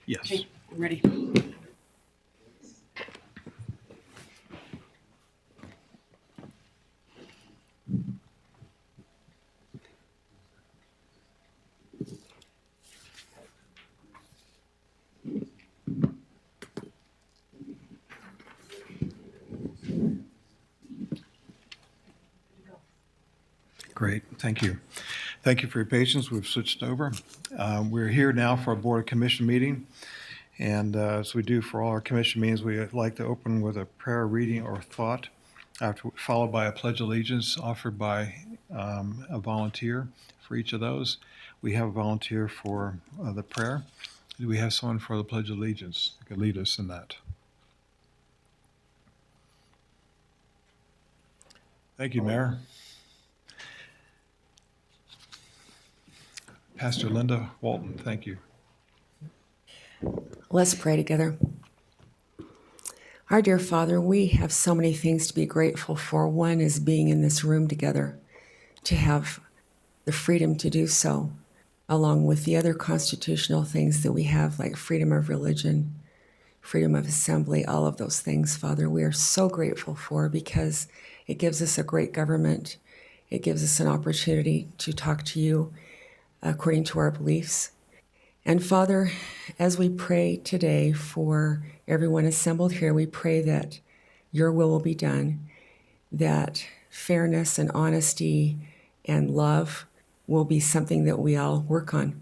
Yes. Okay, I'm ready. Great, thank you. Thank you for your patience. We've switched over. We're here now for a Board of Commission meeting. And as we do for all our commission meetings, we like to open with a prayer, reading, or thought, followed by a pledge of allegiance offered by a volunteer for each of those. We have a volunteer for the prayer. Do we have someone for the pledge of allegiance that could lead us in that? Thank you, Mayor. Pastor Linda Walton, thank you. Let's pray together. Our dear Father, we have so many things to be grateful for. One is being in this room together, to have the freedom to do so, along with the other constitutional things that we have, like freedom of religion, freedom of assembly, all of those things, Father, we are so grateful for, because it gives us a great government. It gives us an opportunity to talk to you according to our beliefs. And Father, as we pray today for everyone assembled here, we pray that your will be done, that fairness and honesty and love will be something that we all work on.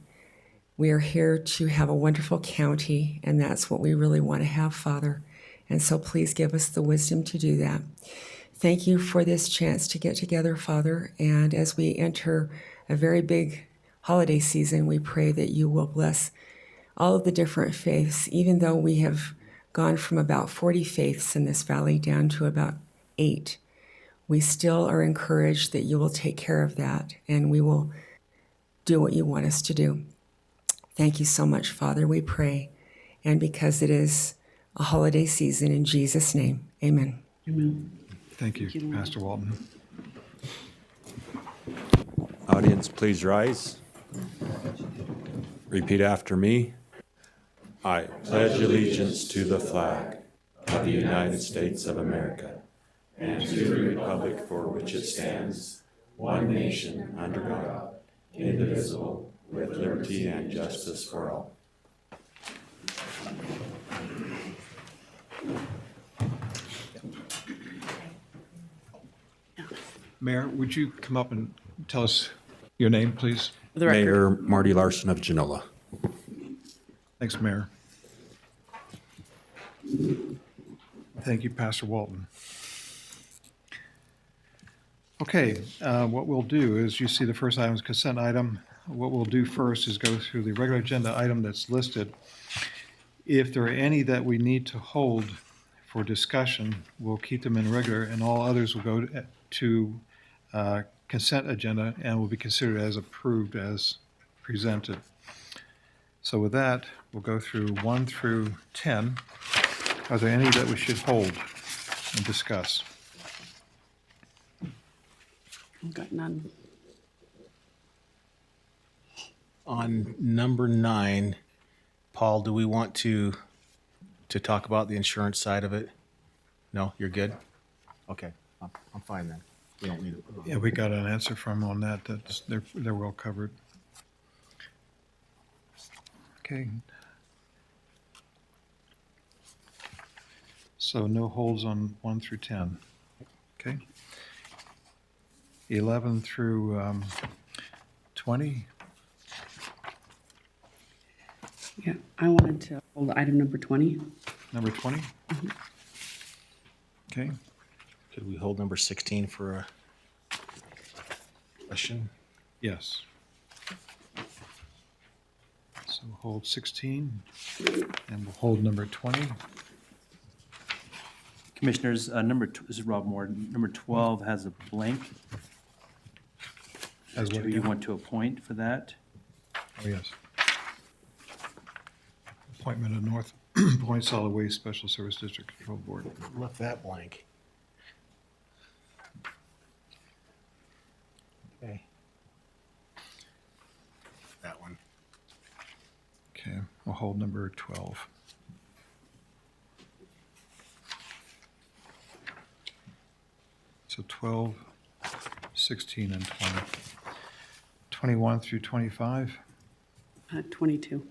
We are here to have a wonderful county, and that's what we really want to have, Father. And so please give us the wisdom to do that. Thank you for this chance to get together, Father. And as we enter a very big holiday season, we pray that you will bless all of the different faiths, even though we have gone from about 40 faiths in this valley down to about 8. We still are encouraged that you will take care of that, and we will do what you want us to do. Thank you so much, Father, we pray. And because it is a holiday season, in Jesus' name, amen. Amen. Thank you, Pastor Walton. Audience, please rise. Repeat after me. I pledge allegiance to the flag of the United States of America and to the republic for which it stands, one nation under God, indivisible, with liberty and justice for all. Mayor, would you come up and tell us your name, please? For the record. Mayor Marty Larson of Genola. Thanks, Mayor. Thank you, Pastor Walton. Okay, what we'll do is, you see the first item is consent item. What we'll do first is go through the regular agenda item that's listed. If there are any that we need to hold for discussion, we'll keep them in regular, and all others will go to consent agenda and will be considered as approved as presented. So with that, we'll go through 1 through 10. Are there any that we should hold and discuss? I've got none. On number 9, Paul, do we want to talk about the insurance side of it? No, you're good? Okay, I'm fine then. We don't need it. Yeah, we got an answer from on that. They're well covered. Okay. So no holds on 1 through 10. Okay. 11 through 20. Yeah, I wanted to hold item number 20. Number 20. Okay. Could we hold number 16 for a question? Yes. So we'll hold 16, and we'll hold number 20. Commissioners, this is Rob Moore. Number 12 has a blank. As what Who you again? want to appoint for that? Oh, yes. Appointment of North Point Solid Waste Special Service District Control Board. Left that blank. Okay. That one. Okay, we'll hold number 12. So 12, 16, and 20. 21 through 25, 22.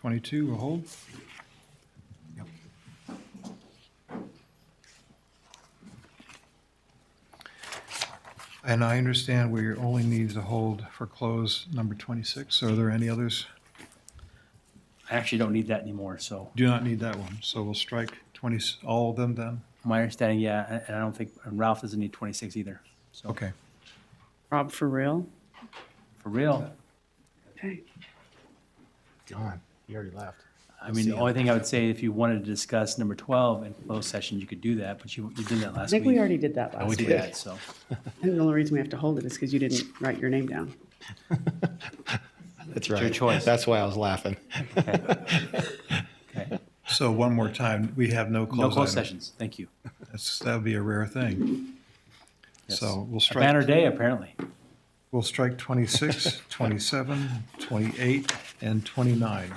22, we'll hold. Yep. And I understand we only need to hold for close number 26. Are there any others? I actually don't need that anymore, so Do not need that one, so we'll strike 20, all of them then? my understanding, yeah, and I don't think, and Ralph doesn't need 26 either. So Okay. Rob, for real? for real, Okay. Gone. He already left. I mean, the only thing I would say, if you wanted to discuss number 12 in closed session, you could do that, but you did that I last think week. we already did that last We week. did, so. I think the only reason we have to hold it is because you didn't write your name down. That's your choice. That's why I was laughing. Okay. So one more time, we have no No closed closed items. sessions, thank you. That would be a rare thing. Yes. So we'll A banner strike, day, apparently. we'll strike 26, 27, 28, and 29.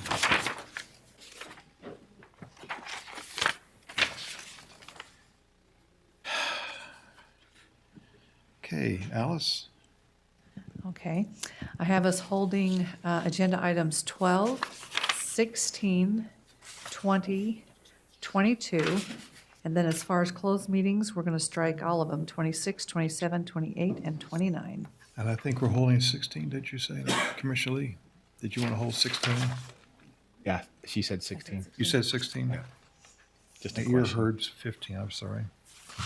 Okay, Alice? Okay. I have us holding agenda items 12, 16, 20, 22. And then as far as closed meetings, we're going to strike all of them, 26, 27, 28, and 29. And I think we're holding 16, did you say, Commissioner Lee? Did you want to hold 16? Yeah, she said 16. You said 16? Yeah. Just a My ear question. heard 15, I'm sorry.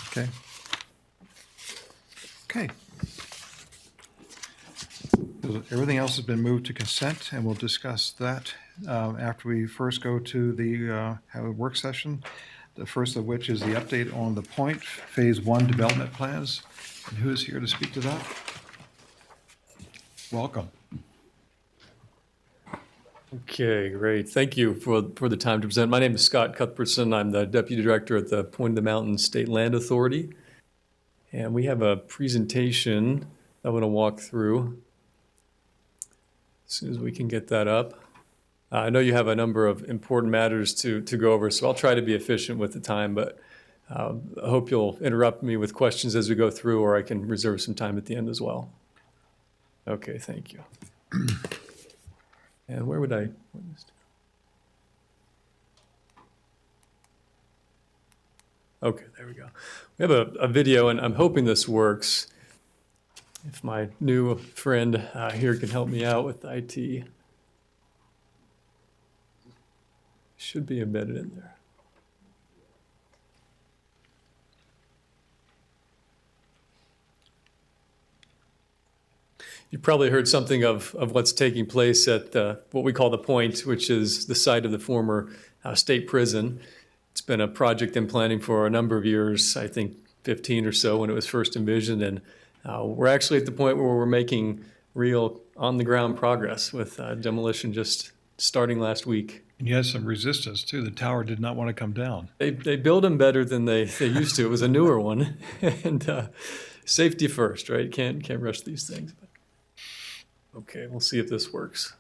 Okay. Okay. Everything else has been moved to consent, and we'll discuss that after we first go to the have a work session. The first of which is the update on the Point Phase 1 development plans. And who is here to speak to that? Welcome. Okay, great. Thank you for the time to present. My name is Scott Cuthbertson. I'm the Deputy Director at the Point of the Mountains State Land Authority. And we have a presentation that I'm going to walk through as soon as we can get that up. I know you have a number of important matters to go over, so I'll try to be efficient with the time, but I hope you'll interrupt me with questions as we go through, or I can reserve some time at the end as well. Okay, thank you. And where would I point this to? Okay, there we go. We have a video, and I'm hoping this works. If my new friend here can help me out with IT. Should be embedded in there. You probably heard something of what's taking place at what we call the Point, which is the site of the former state prison. It's been a project in planning for a number of years, I think 15 or so when it was first envisioned. And we're actually at the point where we're making real on-the-ground progress with demolition just starting last week. And you had some resistance, too. The tower did not want to come down. They build them better than they used to. It was a newer one. And safety first, right? Can't rush these things. Okay, we'll see if this works.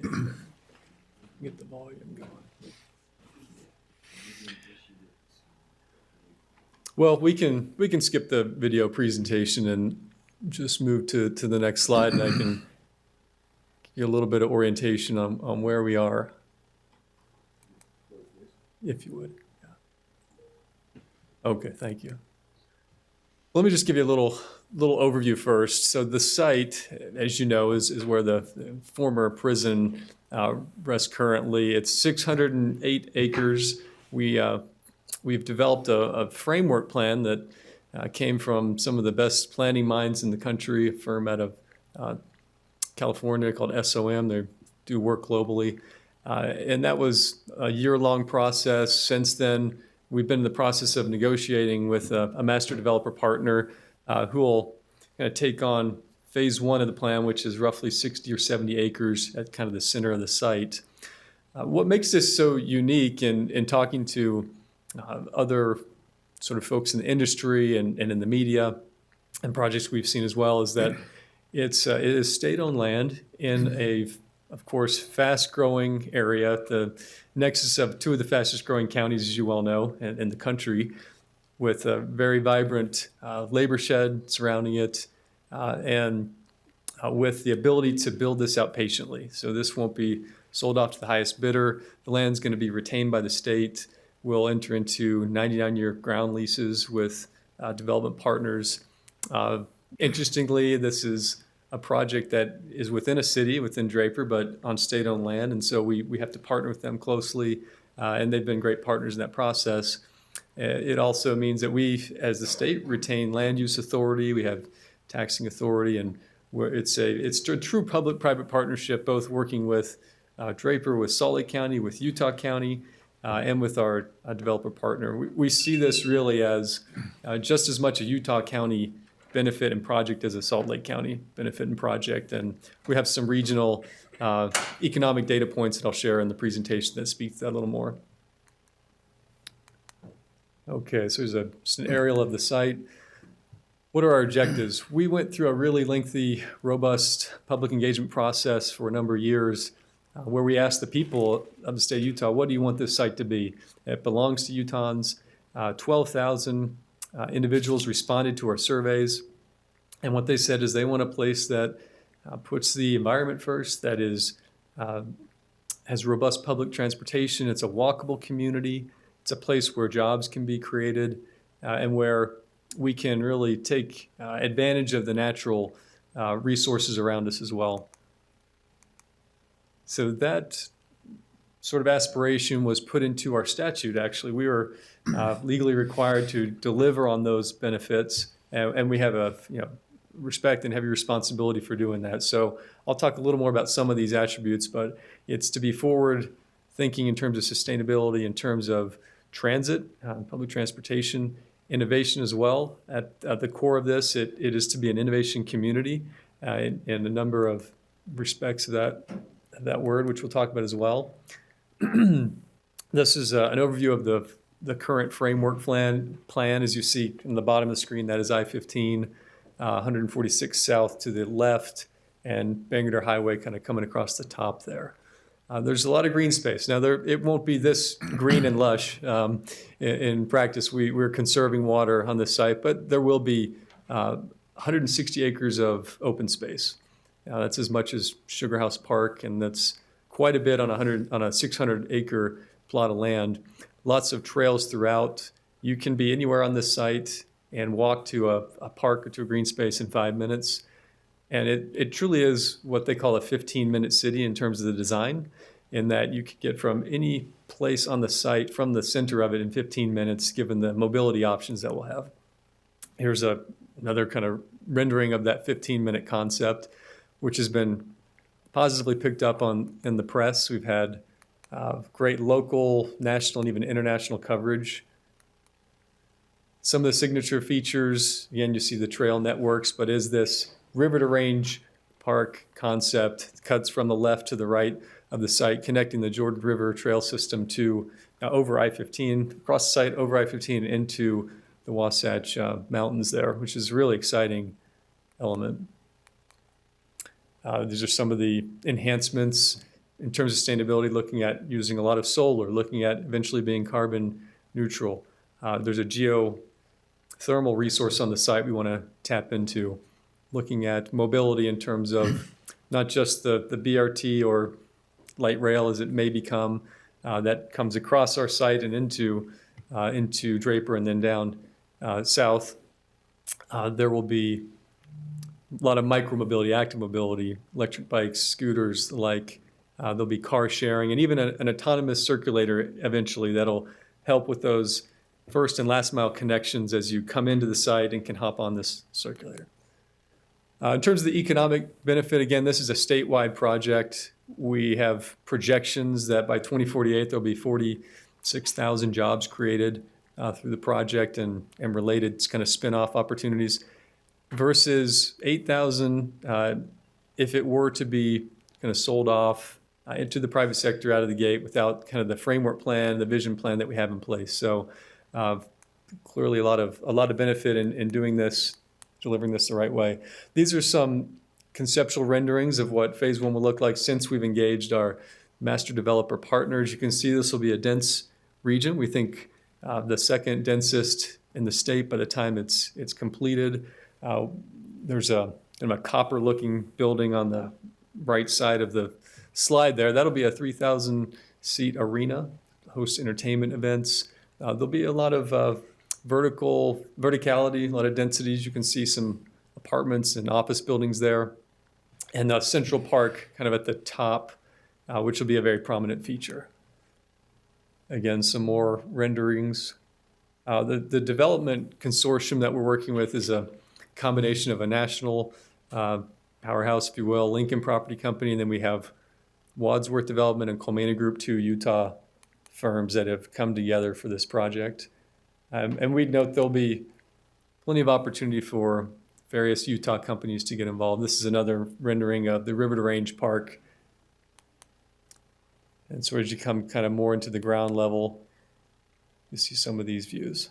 Get the volume going. Well, we can skip the video presentation and just move to the next slide, and I can give you a little bit of orientation on where we are, if you would. Yeah. Okay, thank you. Let me just give you a little overview first. So the site, as you know, is where the former prison rests currently. It's 608 acres. We've developed a framework plan that came from some of the best planning minds in the country, a firm out of California called SOM. They do work globally. And that was a year-long process. Since then, we've been in the process of negotiating with a master developer partner who will kind of take on phase one of the plan, which is roughly 60 or 70 acres at kind of the center of the site. What makes this so unique in talking to other sort of folks in the industry and in the media and projects we've seen as well is that it is state-owned land in a, of course, fast-growing area, the nexus of two of the fastest-growing counties, as you well know, in the country, with a very vibrant labor shed surrounding it, and with the ability to build this out patiently. So this won't be sold off to the highest bidder. The land's going to be retained by the state. We'll enter into 99-year ground leases with development partners. Interestingly, this is a project that is within a city, within Draper, but on state-owned land, and so we have to partner with them closely, and they've been great partners in that process. It also means that we, as the state, retain land use authority. We have taxing authority, and it's a true public-private partnership, both working with Draper, with Salt Lake County, with Utah County, and with our developer partner. We see this really as just as much a Utah County benefit and project as a Salt Lake County benefit and project. And we have some regional economic data points that I'll share in the presentation that speak to that a little more. Okay, so here's just an aerial of the site. What are our objectives? We went through a really lengthy, robust public engagement process for a number of years where we asked the people of the state of Utah, what do you want this site to be? It belongs to Utahns. 12,000 individuals responded to our surveys. And what they said is they want a place that puts the environment first, that is, has robust public transportation. It's a walkable community. It's a place where jobs can be created and where we can really take advantage of the natural resources around us as well. So that sort of aspiration was put into our statute, actually. We were legally required to deliver on those benefits, and we have a respect and heavy responsibility for doing that. So I'll talk a little more about some of these attributes, but it's to be forward thinking in terms of sustainability, in terms of transit, public transportation, innovation as well. At the core of this, it is to be an innovation community in a number of respects of that word, which we'll talk about as well. This is an overview of the current framework plan. As you see in the bottom of the screen, that is I-15, 146 south to the left, and Bangerter Highway kind of coming across the top there. There's a lot of green space. Now, it won't be this green and lush. In practice, we're conserving water on this site, but there will be 160 acres of open space. That's as much as Sugar House Park, and that's quite a bit on a 600-acre plot of land. Lots of trails throughout. You can be anywhere on this site and walk to a park or to a green space in 5 minutes. And it truly is what they call a 15-minute city in terms of the design, in that you could get from any place on the site, from the center of it in 15 minutes, given the mobility options that we'll have. Here's another kind of rendering of that 15-minute concept, which has been positively picked up on in the press. We've had great local, national, and even international coverage. Some of the signature features, again, you see the trail networks, but is this river to range park concept, cuts from the left to the right of the site, connecting the Jordan River trail system to over I-15, across the site, over I-15 into the Wasatch Mountains there, which is a really exciting element. These are some of the enhancements in terms of sustainability, looking at using a lot of solar, looking at eventually being carbon neutral. There's a geothermal resource on the site we want to tap into, looking at mobility in terms of not just the BRT or light rail as it may become, that comes across our site and into Draper and then down south. There will be a lot of micro-mobility, active mobility, electric bikes, scooters, the like. There'll be car sharing and even an autonomous circulator eventually that'll help with those first and last mile connections as you come into the site and can hop on this circulator. In terms of the economic benefit, again, this is a statewide project. We have projections that by 2048, there'll be 46,000 jobs created through the project and related kind of spin-off opportunities. versus 8,000 if it were to be kind of sold off into the private sector out of the gate without kind of the framework plan, the vision plan that we have in place. So clearly a lot of benefit in doing this, delivering this the right way. These are some conceptual renderings of what phase one will look like since we've engaged our master developer partners. You can see this will be a dense region. We think the second densest in the state by the time it's completed. There's a kind of a copper looking building on the right side of the slide there. That'll be a 3,000 seat arena, host entertainment events. There'll be a lot of verticality, a lot of densities. You can see some apartments and office buildings there. And Central Park kind of at the top, which will be a very prominent feature. Again, some more renderings. The development consortium that we're working with is a combination of a national powerhouse, if you will, Lincoln Property Company, and then we have Wadsworth Development and Colmena Group, 2 Utah firms that have come together for this project. And we'd note there'll be plenty of opportunity for various Utah companies to get involved. This is another rendering of the River to Range Park. And so as you come kind of more into the ground level, you see some of these views.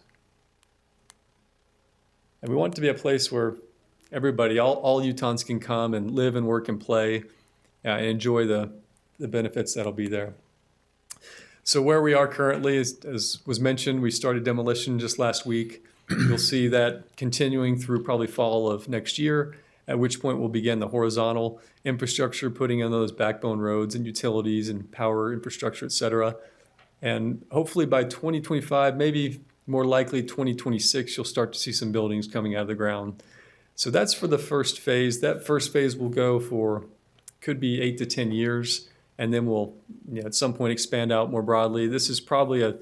And we want it to be a place where everybody, all Utahns can come and live and work and play and enjoy the benefits that'll be there. So where we are currently, as was mentioned, we started demolition just last week. You'll see that continuing through probably fall of next year, at which point we'll begin the horizontal infrastructure, putting in those backbone roads and utilities and power infrastructure, et cetera. And hopefully by 2025, maybe more likely 2026, you'll start to see some buildings coming out of the ground. So that's for the first phase. That first phase will go for, could be 8 to 10 years. And then we'll at some point expand out more broadly. This is probably a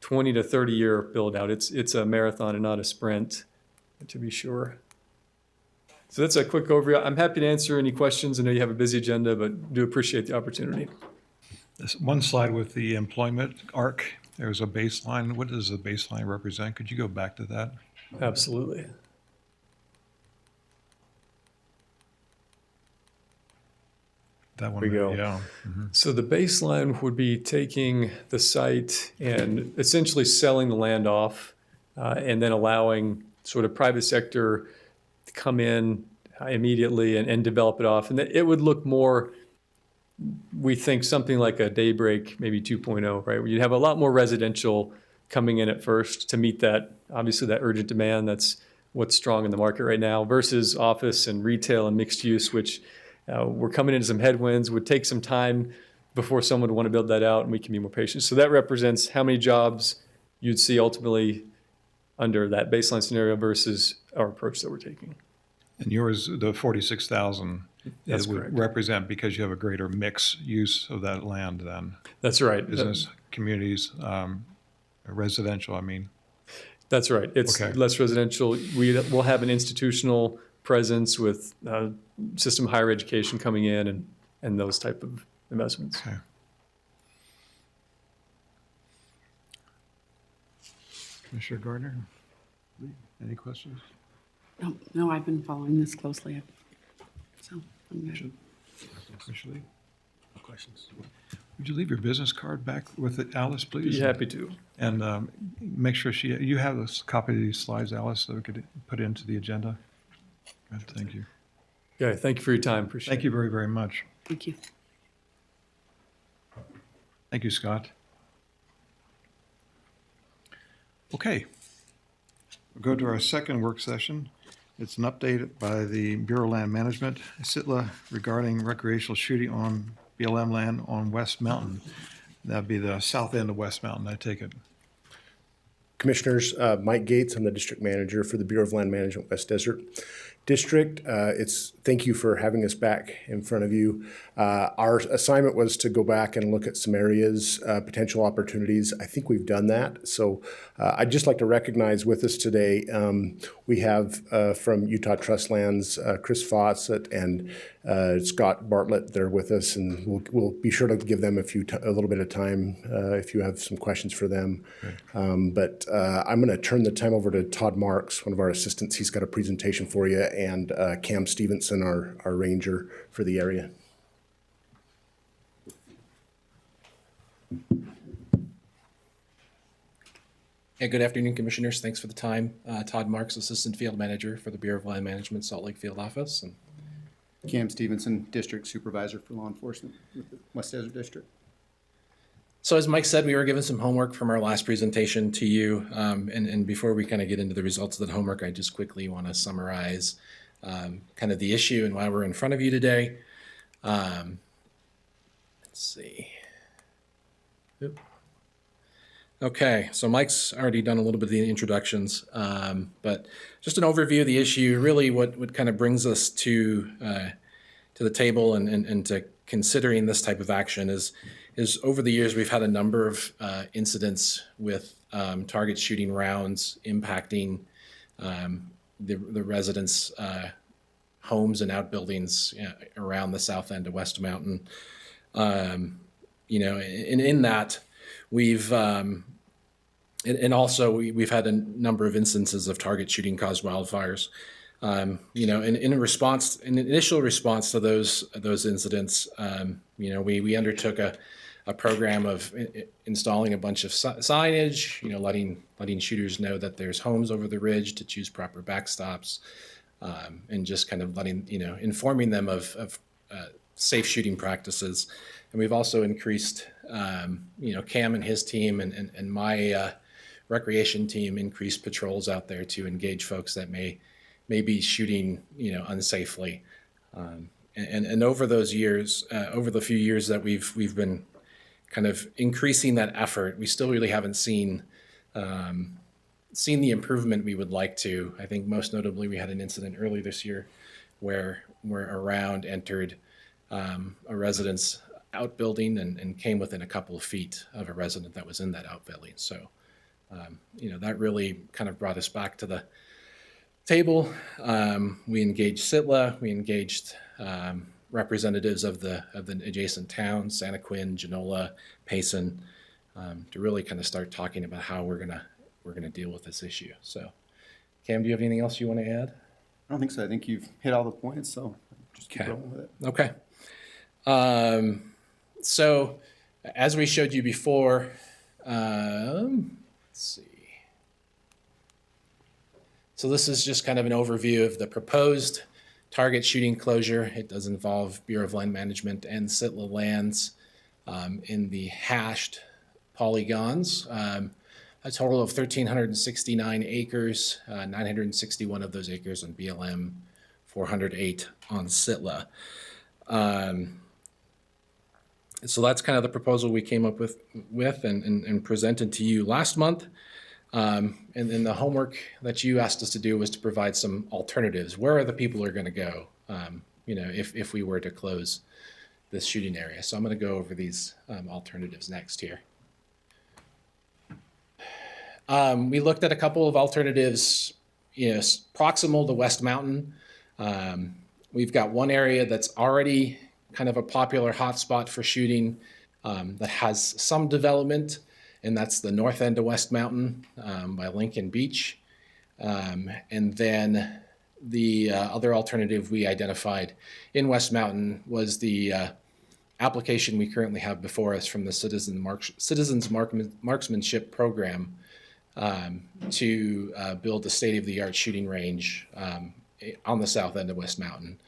20 to 30 year build out. It's a marathon and not a sprint, to be sure. So that's a quick overview. I'm happy to answer any questions. I know you have a busy agenda, but do appreciate the opportunity. This one slide with the employment arc, there's a baseline. What does the baseline represent? Could you go back to that? Absolutely. That one. There we go. Yeah. So the baseline would be taking the site and essentially selling the land off and then allowing sort of private sector to come in immediately and develop it off. And it would look more, we think, something like a Daybreak, maybe 2.0, right? Where you'd have a lot more residential coming in at first to meet that, obviously that urgent demand. That's what's strong in the market right now versus office and retail and mixed use, which we're coming into some headwinds, would take some time before someone would want to build that out, and we can be more patient. So that represents how many jobs you'd see ultimately under that baseline scenario versus our approach that we're taking. And yours, the 46,000, That's it would correct. represent because you have a greater mix use of that land than That's right. business, communities, residential, I mean. That's right. It's Okay. less residential. We'll have an institutional presence with system higher education coming in and those type of investments. Okay. Commissioner Gardner, any questions? No, I've been following this closely. So I'm good. Commissioner Lee? No questions. Would you leave your business card back with it, Alice, please? Be happy to. And make sure you have a copy of these slides, Alice, so we could put it into the agenda. Good, thank you. Yeah, thank you for your time. Appreciate it. Thank you very, very much. Thank you. Thank you, Scott. Okay. We'll go to our second work session. It's an update by the Bureau of Land Management, SITLA, regarding recreational shooting on BLM land on West Mountain. That'd be the south end of West Mountain, I take it. Commissioners, Mike Gates, I'm the district manager for the Bureau of Land Management West Desert District. Thank you for having us back in front of you. Our assignment was to go back and look at some areas, potential opportunities. I think we've done that. So I'd just like to recognize with us today, we have from Utah Trust Lands, Chris Fawcett and Scott Bartlett. They're with us, and we'll be sure to give them a little bit of time if you have some questions for them. But I'm going to turn the time over to Todd Marks, one of our assistants. He's got a presentation for you. and Cam Stevenson, our ranger for the area. Hey, good afternoon, Commissioners. Thanks for the time. Todd Marks, Assistant Field Manager for the Bureau of Land Management, Salt Lake Field Office. And Cam Stevenson, District Supervisor for Law Enforcement with the West Desert District. so as Mike said, we were given some homework from our last presentation to you. And before we kind of get into the results of that homework, I just quickly want to summarize kind of the issue and why we're in front of you today. Let's see. Oop. Okay, so Mike's already done a little bit of the introductions, but just an overview of the issue. Really, what kind of brings us to the table and to considering this type of action is over the years we've had a number of incidents with target shooting rounds impacting the residents' homes and outbuildings around the south end of West Mountain. In that we've and also we've had a number of instances of target shooting caused wildfires. In initial response to those incidents, we undertook a program of installing a bunch of signage, letting shooters know that there's homes over the ridge to choose proper backstops, and just kind of informing them of safe shooting practices. And we've also increased, Cam and his team and my recreation team increased patrols out there to engage folks that may be shooting, unsafely. And over those years, over the few years that we've been kind of increasing that effort, we still really haven't seen the improvement we would like to. I think most notably, we had an incident early this year where a round entered a resident's outbuilding and came within a couple of feet of a resident that was in that outbuilding. So, that really kind of brought us back to the table. We engaged SITLA, we engaged representatives of the adjacent towns, Santa Quin, Genola, Payson, to really kind of start talking about how we're gonna deal with this issue. So, Cam, do you have anything else you want to add? I don't think so. I think you've hit all the points, so just keep Okay. rolling with it. Okay. So, as we showed you before, let's see. So this is just kind of an overview of the proposed target shooting closure. It does involve Bureau of Land Management and SITLA lands in the hashed polygons. A total of 1,369 acres, 961 of those acres on BLM, 408 on SITLA. So that's kind of the proposal we came up with and presented to you last month. And then the homework that you asked us to do was to provide some alternatives. Where are the people are going to go, if we were to close this shooting area? So I'm going to go over these alternatives next here. We looked at a couple of alternatives, proximal to West Mountain. We've got one area that's already kind of a popular hotspot for shooting that has some development, and that's the north end of West Mountain by Lincoln Beach. And then the other alternative we identified in West Mountain was the application we currently have before us from the Citizens Marksmanship Program to build a state-of-the-art shooting range on the south end of West Mountain.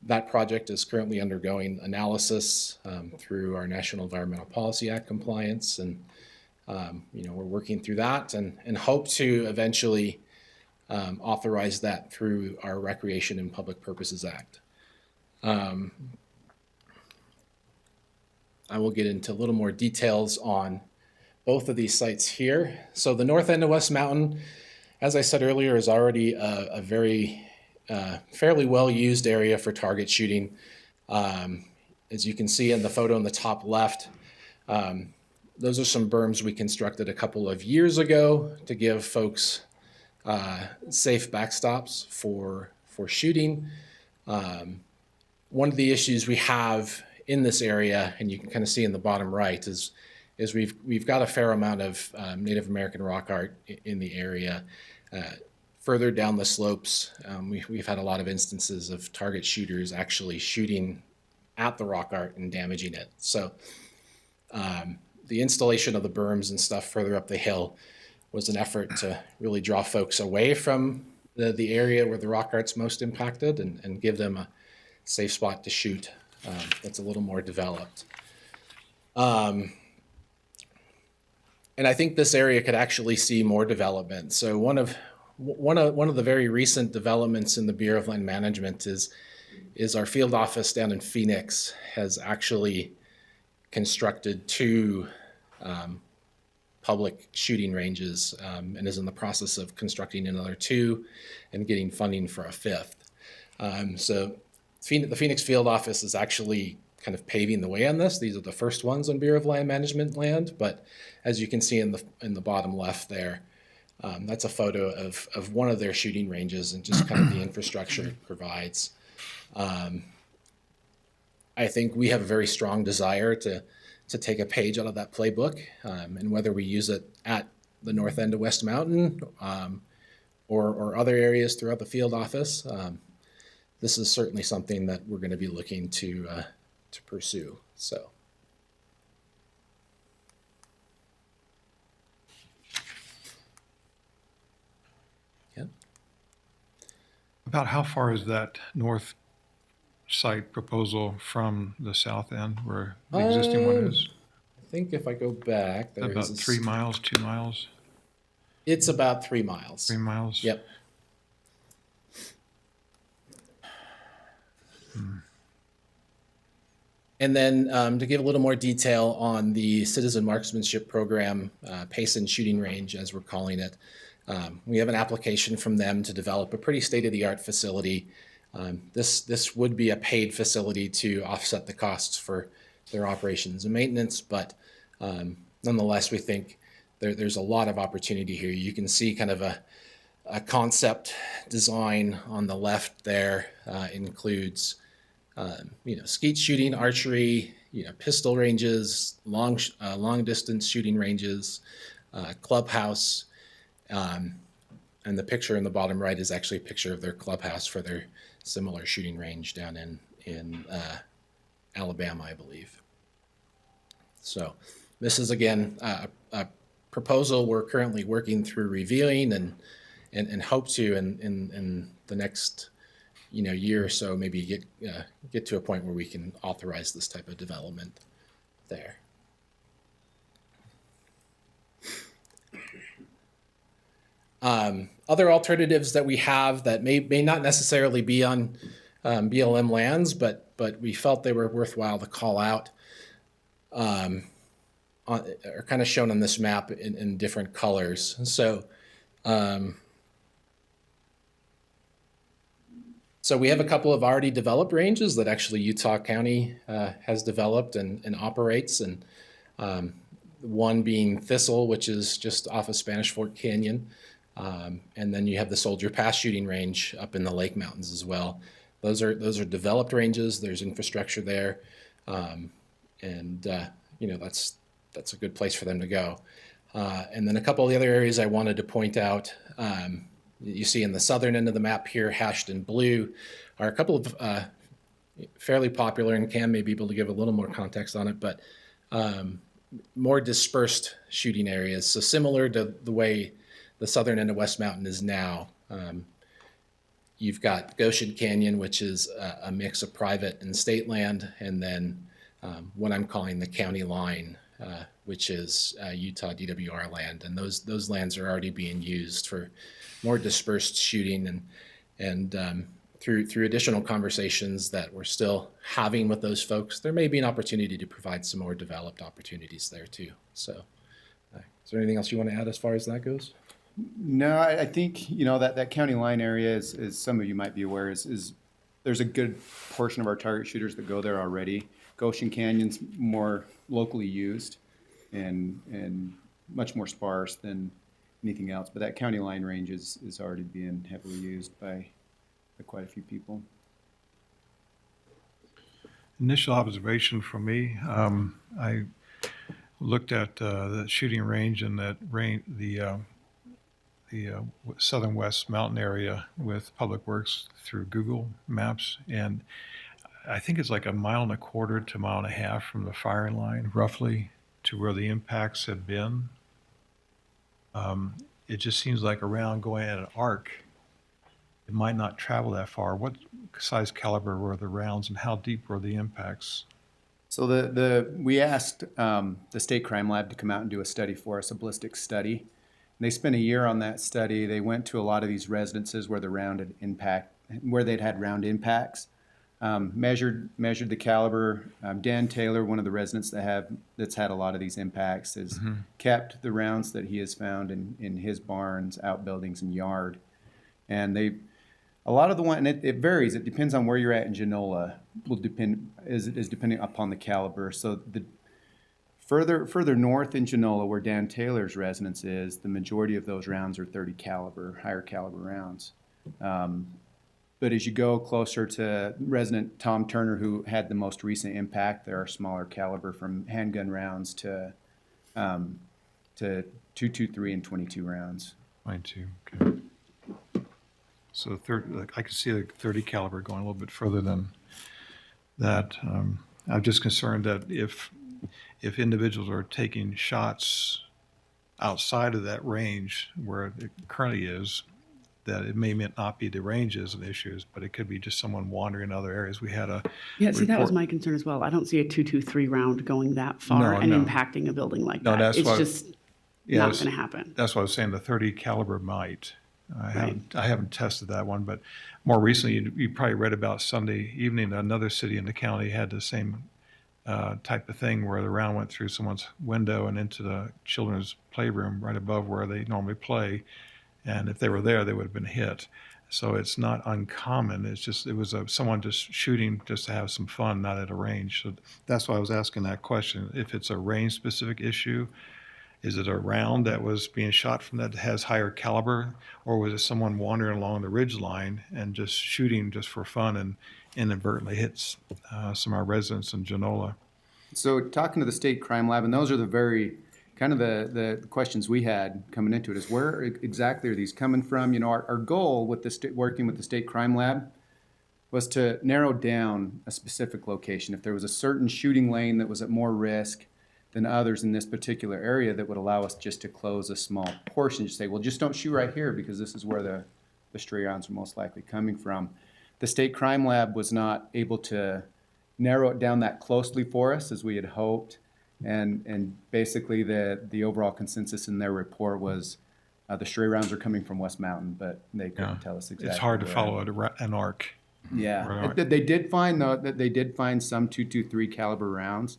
That project is currently undergoing analysis through our National Environmental Policy Act compliance, and we're working through that and hope to eventually authorize that through our Recreation and Public Purposes Act. I will get into a little more details on both of these sites here. So the north end of West Mountain, as I said earlier, is already a very fairly well-used area for target shooting. As you can see in the photo in the top left, those are some berms we constructed a couple of years ago to give folks safe backstops for shooting. One of the issues we have in this area, and you can kind of see in the bottom right, is we've got a fair amount of Native American rock art in the area. further down the slopes, we've had a lot of instances of target shooters actually shooting at the rock art and damaging it. So the installation of the berms and stuff further up the hill was an effort to really draw folks away from the area where the rock art's most impacted and give them a safe spot to shoot that's a little more developed. And I think this area could actually see more development. So one of the very recent developments in the Bureau of Land Management is our field office down in Phoenix has actually constructed 2 public shooting ranges and is in the process of constructing another 2 and getting funding for a 5th. So the Phoenix field office is actually kind of paving the way on this. These are the first ones on Bureau of Land Management land, but as you can see in the bottom left there, that's a photo of one of their shooting ranges and just kind of the infrastructure it provides. I think we have a very strong desire to take a page out of that playbook, and whether we use it at the north end of West Mountain or other areas throughout the field office, this is certainly something that we're going to be looking to pursue. So. Yeah. About how far is that north site proposal from the south end where the existing one is? I think if I go back, there About is 3 miles, 2 miles, It's about 3 miles. 3 miles? Yep. And then to give a little more detail on the citizen marksmanship program, Payson Shooting Range, as we're calling it, we have an application from them to develop a pretty state-of-the-art facility. This would be a paid facility to offset the costs for their operations and maintenance, but nonetheless, we think there's a lot of opportunity here. You can see kind of a concept design on the left there. Includes skeet shooting, archery, pistol ranges, long distance shooting ranges, clubhouse, and the picture in the bottom right is actually a picture of their clubhouse for their similar shooting range down in Alabama, I believe. So this is again a proposal we're currently working through reviewing and hope to in the next year or so maybe get to a point where we can authorize this type of development there. Other alternatives that we have that may not necessarily be on BLM lands, but we felt they were worthwhile to call out are kind of shown on this map in different colors. So So we have a couple of already developed ranges that actually Utah County has developed and operates, and one being Thistle, which is just off of Spanish Fork Canyon, and then you have the Soldier Pass shooting range up in the Lake Mountains as well. Those are developed ranges. There's infrastructure there, and that's a good place for them to go. And then a couple of the other areas I wanted to point out. You see in the southern end of the map here, hashed in blue, are a couple of fairly popular, and Cam may be able to give a little more context on it, but more dispersed shooting areas. So similar to the way the southern end of West Mountain is now. You've got Goshen Canyon, which is a mix of private and state land, and then what I'm calling the county line, which is Utah DWR land. And those lands are already being used for more dispersed shooting, and through additional conversations that we're still having with those folks, there may be an opportunity to provide some more developed opportunities there too. So is there anything else you want to add as far as that goes? No, I think, that county line area is some of you might be aware, is there's a good portion of our target shooters that go there already. Goshen Canyon's more locally used and much more sparse than anything else, but that county line range is already being heavily used by quite a few people. Initial observation for me, I looked at the shooting range and that range, the southern west mountain area with Public Works through Google Maps, and I think it's like 1.25 to 1.5 miles from the firing line, roughly, to where the impacts had been. It just seems like around going at an arc, it might not travel that far. What size caliber were the rounds, and how deep were the impacts? So we asked the State Crime Lab to come out and do a study for us, a ballistic study. And they spent a year on that study. They went to a lot of these residences where they'd had round impacts. Measured the caliber. Dan Taylor, one of the residents that's had a lot of these impacts, has kept the rounds that he has found in his barns, outbuildings, and yard. And a lot of the one, and it varies. It depends on where you're at in Genola. Is depending upon the caliber. So the further north in Genola, where Dan Taylor's residence is, the majority of those rounds are .30 caliber, higher caliber rounds. But as you go closer to resident Tom Turner, who had the most recent impact, there are smaller caliber from handgun rounds to 223 and 22 rounds. 22, okay. So I could see a 30 caliber going a little bit further than that. I'm just concerned that if individuals are taking shots outside of that range where it currently is, that it may not be the ranges of issues, but it could be just someone wandering in other areas. We had a Yeah, see, that was report- my concern as well. I don't see a 223 round going that far No, and no. impacting a building like No, that. that's It's why- just Yeah, not that's- going to happen. That's what I was saying, the 30 caliber might. Right. I haven't tested that one, but more recently, you probably read about Sunday evening, another city in the county had the same type of thing where the round went through someone's window and into the children's playroom right above where they normally play. And if they were there, they would have been hit. So it's not uncommon. It was someone just shooting just to have some fun, not at a range. So that's why I was asking that question. If it's a range-specific issue, is it a round that was being shot from that has higher caliber, or was it someone wandering along the ridge line and just shooting just for fun and inadvertently hits some of our residents in Genola? So talking to the State Crime Lab, and those are the very kind of the questions we had coming into it, is where exactly are these coming from? You know, our goal with working with the State Crime Lab was to narrow down a specific location. If there was a certain shooting lane that was at more risk than others in this particular area, that would allow us just to close a small portion, just say, well, just don't shoot right here because this is where the stray rounds are most likely coming from. The State Crime Lab was not able to narrow it down that closely for us as we had hoped. And basically the overall consensus in their report was the stray rounds are coming from West Mountain, but they couldn't tell us exactly. It's hard to where. follow an arc. Yeah, Right. they did find though that they did find some .223 caliber rounds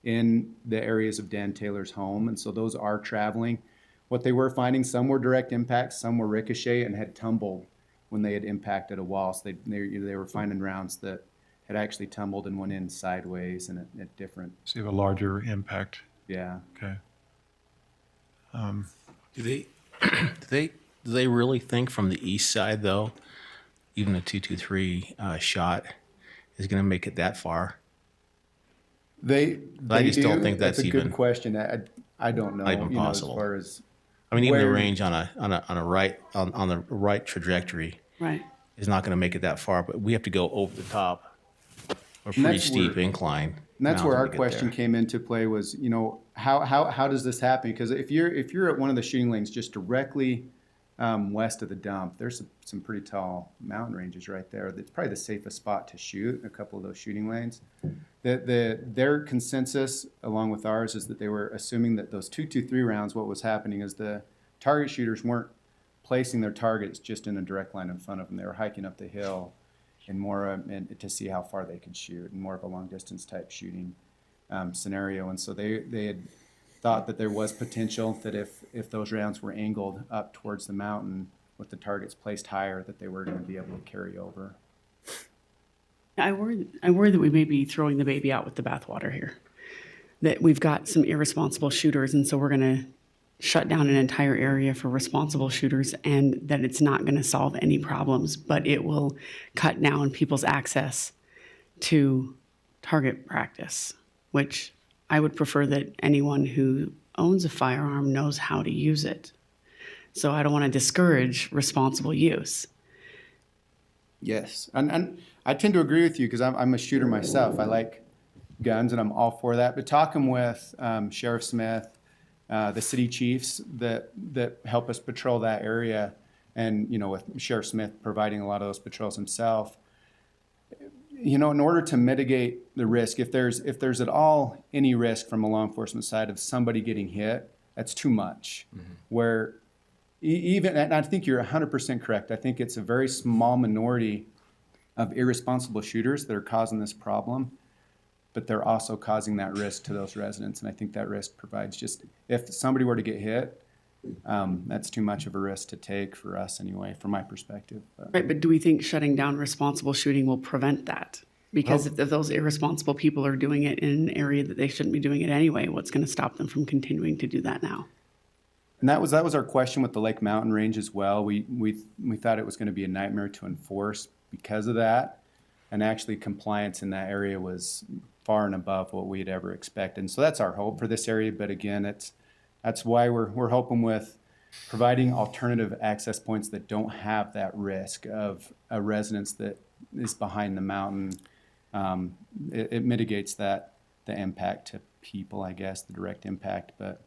in the areas of Dan Taylor's home, and so those are traveling. What they were finding, some were direct impacts, some were ricochet and had tumbled when they had impacted a wall. So they were finding rounds that had actually tumbled and went in sideways and at different. So you have a larger impact. Yeah. Okay. Do they really think from the east side though, even a 223 shot is going to make it that far? I just don't think that's a even- good question. I don't know. Not even you know, possible. As far as I mean, even the where- range on the right trajectory Right. is not going to make it that far, but we have to go over the top. A pretty that's steep where- incline. And that's mountain where to our get question there. came into play was, you know, how does this happen? Because if you're at one of the shooting lanes just directly west of the dump, there's some pretty tall mountain ranges right there. It's probably the safest spot to shoot a couple of those shooting lanes. Their consensus, along with ours, is that they were assuming that those 223 rounds, what was happening is the target shooters weren't placing their targets just in a direct line in front of them. They were hiking up the hill and more and to see how far they could shoot, and more of a long distance type shooting scenario. And so they had thought that there was potential that if those rounds were angled up towards the mountain with the targets placed higher, that they were going to be able to carry over. I worry that we may be throwing the baby out with the bathwater here. That we've got some irresponsible shooters, and so we're going to shut down an entire area for responsible shooters, and that it's not going to solve any problems, but it will cut down people's access to target practice, which I would prefer that anyone who owns a firearm knows how to use it. So I don't want to discourage responsible use. Yes, and I tend to agree with you because I'm a shooter myself. I like guns and I'm all for that. But talking with Sheriff Smith, the city chiefs that help us patrol that area, and with Sheriff Smith providing a lot of those patrols himself, in order to mitigate the risk, if there's at all any risk from a law enforcement side of somebody getting hit, that's too much. Where even, and I think you're 100% correct. I think it's a very small minority of irresponsible shooters that are causing this problem, but they're also causing that risk to those residents. And I think that risk provides if somebody were to get hit, that's too much of a risk to take for us anyway, from my perspective. Right, but do we think shutting down responsible shooting will prevent that? Because if those irresponsible people are doing it in an area that they shouldn't be doing it anyway, what's going to stop them from continuing to do that now? And that was our question with the Lake Mountain Range as well. We thought it was going to be a nightmare to enforce because of that, and actually compliance in that area was far and above what we'd ever expect. And so that's our hope for this area. But again, that's why we're hoping with providing alternative access points that don't have that risk of a residence that is behind the mountain. It mitigates the impact to people, I guess, the direct impact. But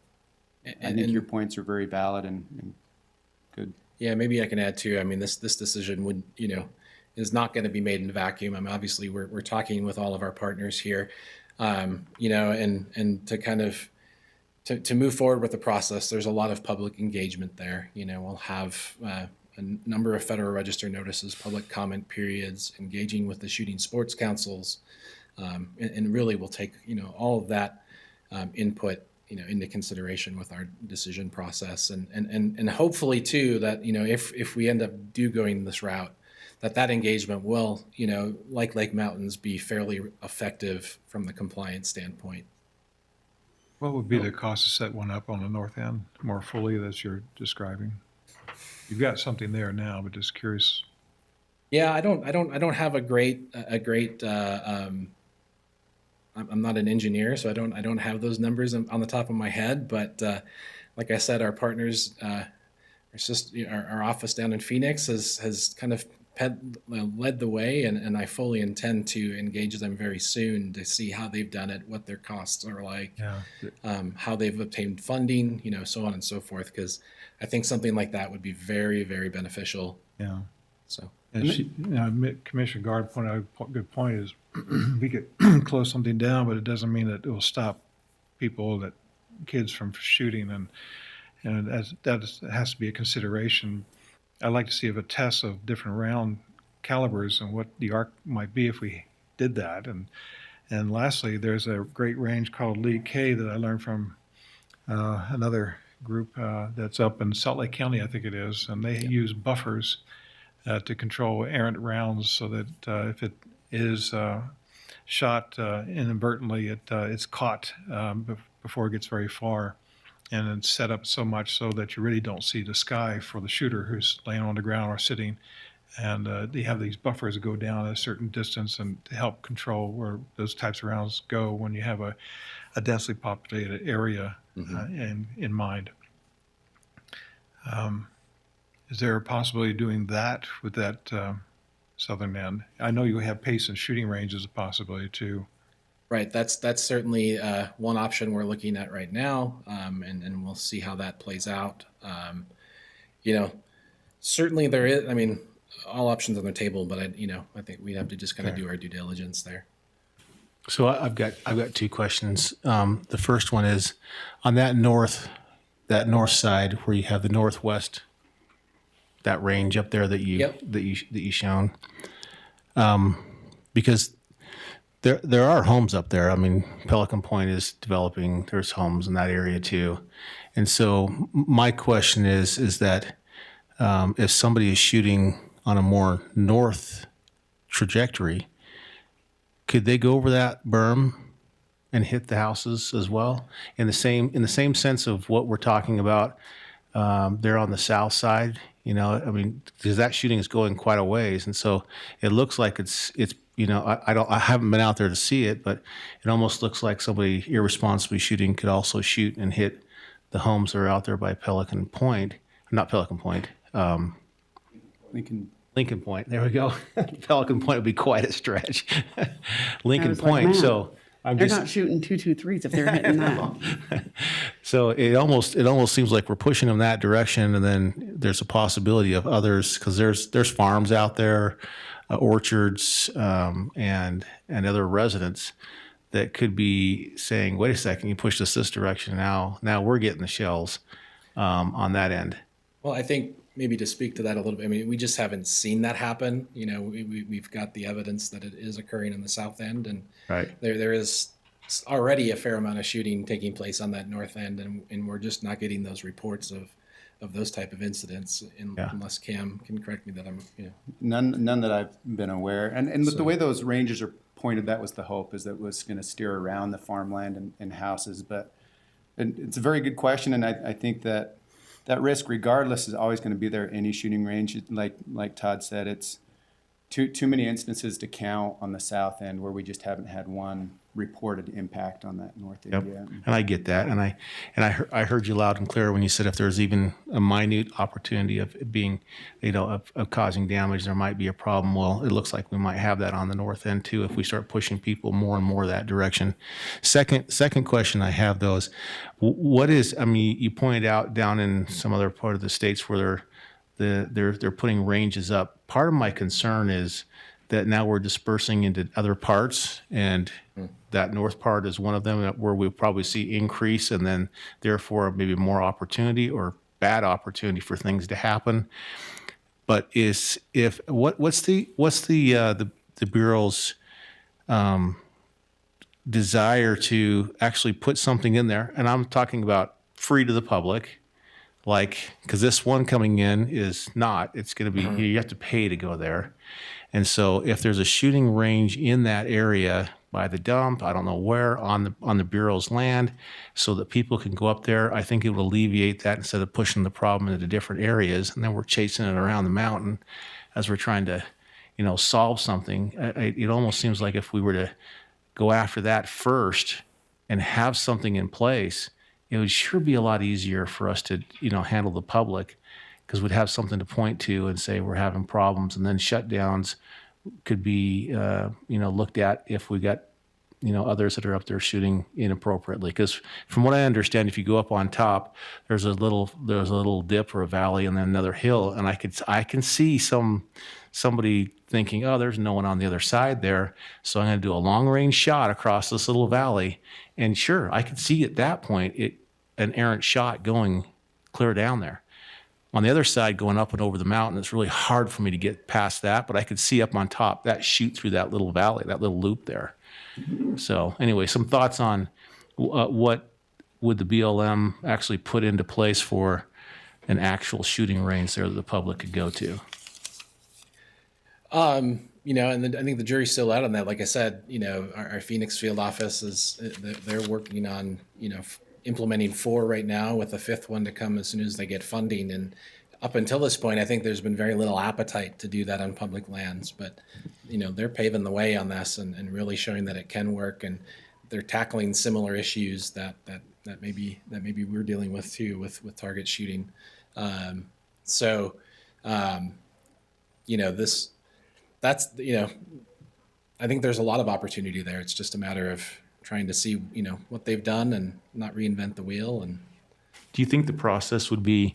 I think your points are very valid and good. Yeah, maybe I can add too. I mean, this decision would, is not going to be made in a vacuum. I mean, obviously we're talking with all of our partners here, and to kind of to move forward with the process, there's a lot of public engagement there. We'll have a number of Federal Register notices, public comment periods, engaging with the shooting sports councils, and really we'll take, all of that input into consideration with our decision process, and hopefully too that if we end up going this route, that engagement will like Lake Mountains be fairly effective from the compliance standpoint. What would be the cost to set one up on the north end more fully as you're describing? You've got something there now, but just curious. Yeah, I don't have a great. I'm not an engineer, so I don't have those numbers on the top of my head. But like I said, our partners, our office down in Phoenix has kind of led the way, and I fully intend to engage them very soon to see how they've done it, what their costs are like, how they've obtained funding, so on and so forth. Because I think something like that would be very, very beneficial. Yeah. So. Commissioner Guard pointed out a good point is we could close something down, but it doesn't mean that it will stop kids from shooting, and that has to be a consideration. I'd like to see a test of different round calibers and what the arc might be if we did that. And lastly, there's a great range called League K that I learned from another group that's up in Salt Lake County, I think it is, and they use buffers to control errant rounds so that if it is shot inadvertently, it's caught before it gets very far. And it's set up so much so that you really don't see the sky for the shooter who's laying on the ground or sitting. And they have these buffers that go down a certain distance and to help control where those types of rounds go when you have a densely populated area in mind. Is there a possibility of doing that with that southern end? I know you have pace and shooting range as a possibility too. Right, that's certainly one option we're looking at right now, and we'll see how that plays out. Certainly there is. I mean, all options on the table, but I think we have to just kind of do our due diligence there. So I've got two questions. The first one is on that north side where you have the northwest, that range up there that you shown, because there are homes up there. I mean, Pelican Point is developing. There's homes in that area too, and so my question is that if somebody is shooting on a more north trajectory, could they go over that berm and hit the houses as well? In the same sense of what we're talking about there on the south side. I mean, because that shooting is going quite a ways, and so it looks like it's. I haven't been out there to see it, but it almost looks like somebody irresponsibly shooting could also shoot and hit the homes that are out there by Pelican Point. not Pelican Point, Lincoln, Lincoln Point. There we go. Pelican Point would be quite a stretch. Lincoln was like, Point. man, So I'm They're just not shooting 223s if they're hitting that. so it almost seems like we're pushing them that direction, and then there's a possibility of others because there's farms out there, orchards, and other residents that could be saying, "Wait a second, you pushed us this direction. Now we're getting the shells on that end." Well, I think maybe to speak to that a little bit, I mean, we just haven't seen that happen. You know, we've got the evidence that it is occurring in the south end, and Right. there is already a fair amount of shooting taking place on that north end, and we're just not getting those reports of those type of incidents Yeah. unless Cam can correct me that I'm, none that I've been aware. And with the way those ranges are pointed, that was the hope, is that it was going to steer around the farmland and houses. But it's a very good question, and I think that risk, regardless, is always going to be there at any shooting range. Like Todd said, it's too many instances to count on the south end where we just haven't had one reported impact on that north end Yep. yet. And I get that, and I heard you loud and clear when you said if there's even a minute opportunity of it being, of causing damage, there might be a problem. Well, it looks like we might have that on the north end too if we start pushing people more and more that direction. Second question I have though is, what is? I mean, you pointed out down in some other part of the states where they're putting ranges up. Part of my concern is that now we're dispersing into other parts, and that north part is one of them where we'll probably see increase, and then therefore maybe more opportunity or bad opportunity for things to happen. But what's the Bureau's desire to actually put something in there? And I'm talking about free to the public. Like, because this one coming in is not, it's going to be, you have to pay to go there. And so if there's a shooting range in that area by the dump, I don't know where, on the Bureau's land, so that people can go up there, I think it would alleviate that instead of pushing the problem into different areas. And then we're chasing it around the mountain as we're trying to, solve something. It almost seems like if we were to go after that first and have something in place, it would sure be a lot easier for us to, handle the public, because we'd have something to point to and say we're having problems, and then shutdowns could be, looked at if we got, others that are up there shooting inappropriately. Because from what I understand, if you go up on top, there's a little dip or a valley, and then another hill, and I can see somebody thinking, oh, there's no one on the other side there, so I'm going to do a long range shot across this little valley. And sure, I could see at that point an errant shot going clear down there. On the other side, going up and over the mountain, it's really hard for me to get past that, but I could see up on top that shoot through that little valley, that little loop there. So anyway, some thoughts on what would the BLM actually put into place for an actual shooting range there that the public could go to? and I think the jury's still out on that. Like I said, our Phoenix field office they're working on, implementing 4 right now, with a 5th one to come as soon as they get funding. And up until this point, I think there's been very little appetite to do that on public lands. But, they're paving the way on this and really showing that it can work. And they're tackling similar issues that maybe we're dealing with too, with target shooting. I think there's a lot of opportunity there. It's just a matter of trying to see, what they've done and not reinvent the wheel. And Do you think the process would be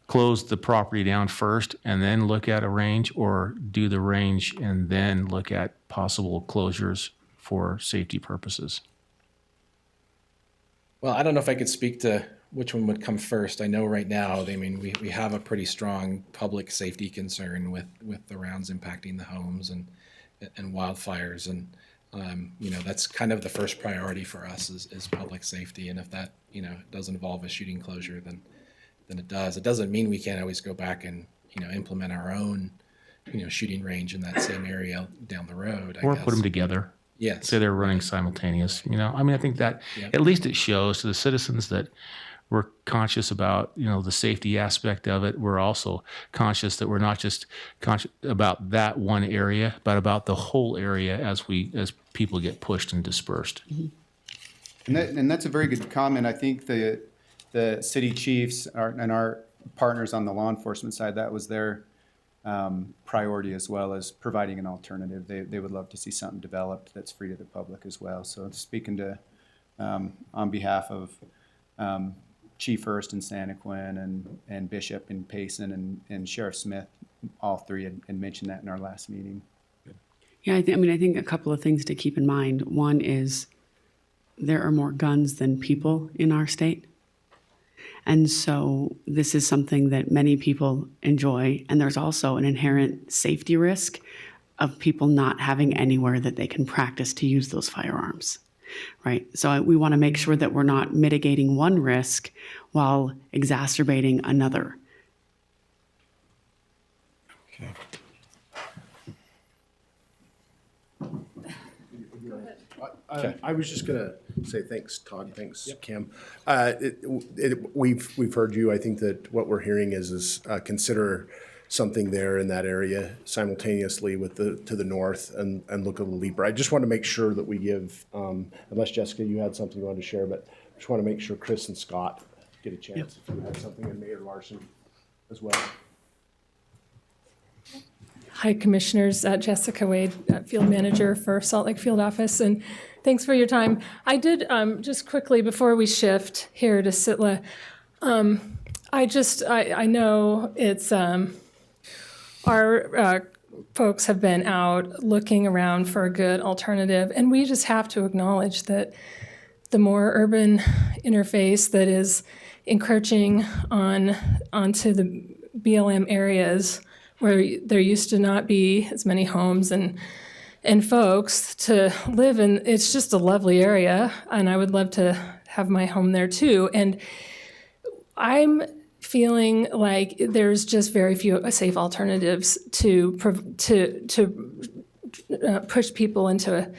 close the property down first and then look at a range, or do the range and then look at possible closures for safety purposes? well, I don't know if I could speak to which one would come first. I know right now, we have a pretty strong public safety concern with the rounds impacting the homes and wildfires. And, that's kind of the first priority for us is public safety. And if that, does involve a shooting closure, then it does. It doesn't mean we can't always go back and, implement our own, shooting range in that same area down the road, I Or guess. put them together? Yes. Say they're running simultaneous, I think that Yep. at least it shows to the citizens that we're conscious about, the safety aspect of it. We're also conscious that we're not just conscious about that one area, but about the whole area as people get pushed and dispersed. And that's a very good comment. I think the city chiefs and our partners on the law enforcement side, that was their priority as well as providing an alternative. They would love to see something developed that's free to the public as well. So speaking to, on behalf of Chief Hurst in Santaquin and Bishop in Payson and Sheriff Smith, all three had mentioned that in our last meeting. Yeah, I think a couple of things to keep in mind. One is there are more guns than people in our state. And so this is something that many people enjoy. And there's also an inherent safety risk of people not having anywhere that they can practice to use those firearms, right? So we want to make sure that we're not mitigating one risk while exacerbating another. Okay. I was just gonna say thanks, Todd. Thanks, Kim. We've heard you. I think that what we're hearing is consider something there in that area simultaneously with to the north and look a little deeper. I just want to make sure that we give, unless Jessica, you had something you wanted to share, but just want to make sure Chris and Scott get a chance if you had something, and Mayor Larson as well. Hi, Commissioners. Jessica Wade, Field Manager for Salt Lake Field Office, and thanks for your time. I did, just quickly, before we shift here to Sitla, I know it's, our folks have been out looking around for a good alternative, and we just have to acknowledge that the more urban interface that is encroaching onto the BLM areas where there used to not be as many homes and folks to live in, it's just a lovely area, and I would love to have my home there too. And I'm feeling like there's just very few safe alternatives to push people into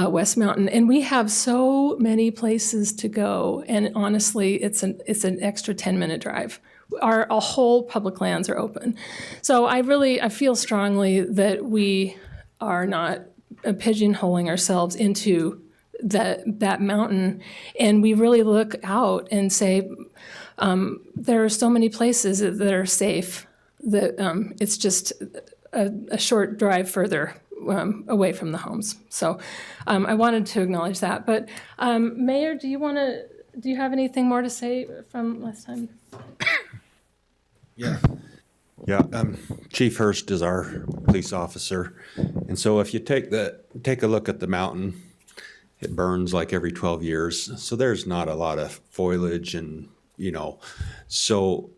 West Mountain, and we have so many places to go. And honestly, it's an extra 10-minute drive. Our whole public lands are open, so I feel strongly that we are not pigeonholing ourselves into that mountain, and we really look out and say there are so many places that are safe. That it's just a short drive further away from the homes. So I wanted to acknowledge that. But Mayor, do you have anything more to say from last time? Yeah, Chief Hurst is our police officer, and so if you take a look at the mountain, it burns like every 12 years. So there's not a lot of foliage, and so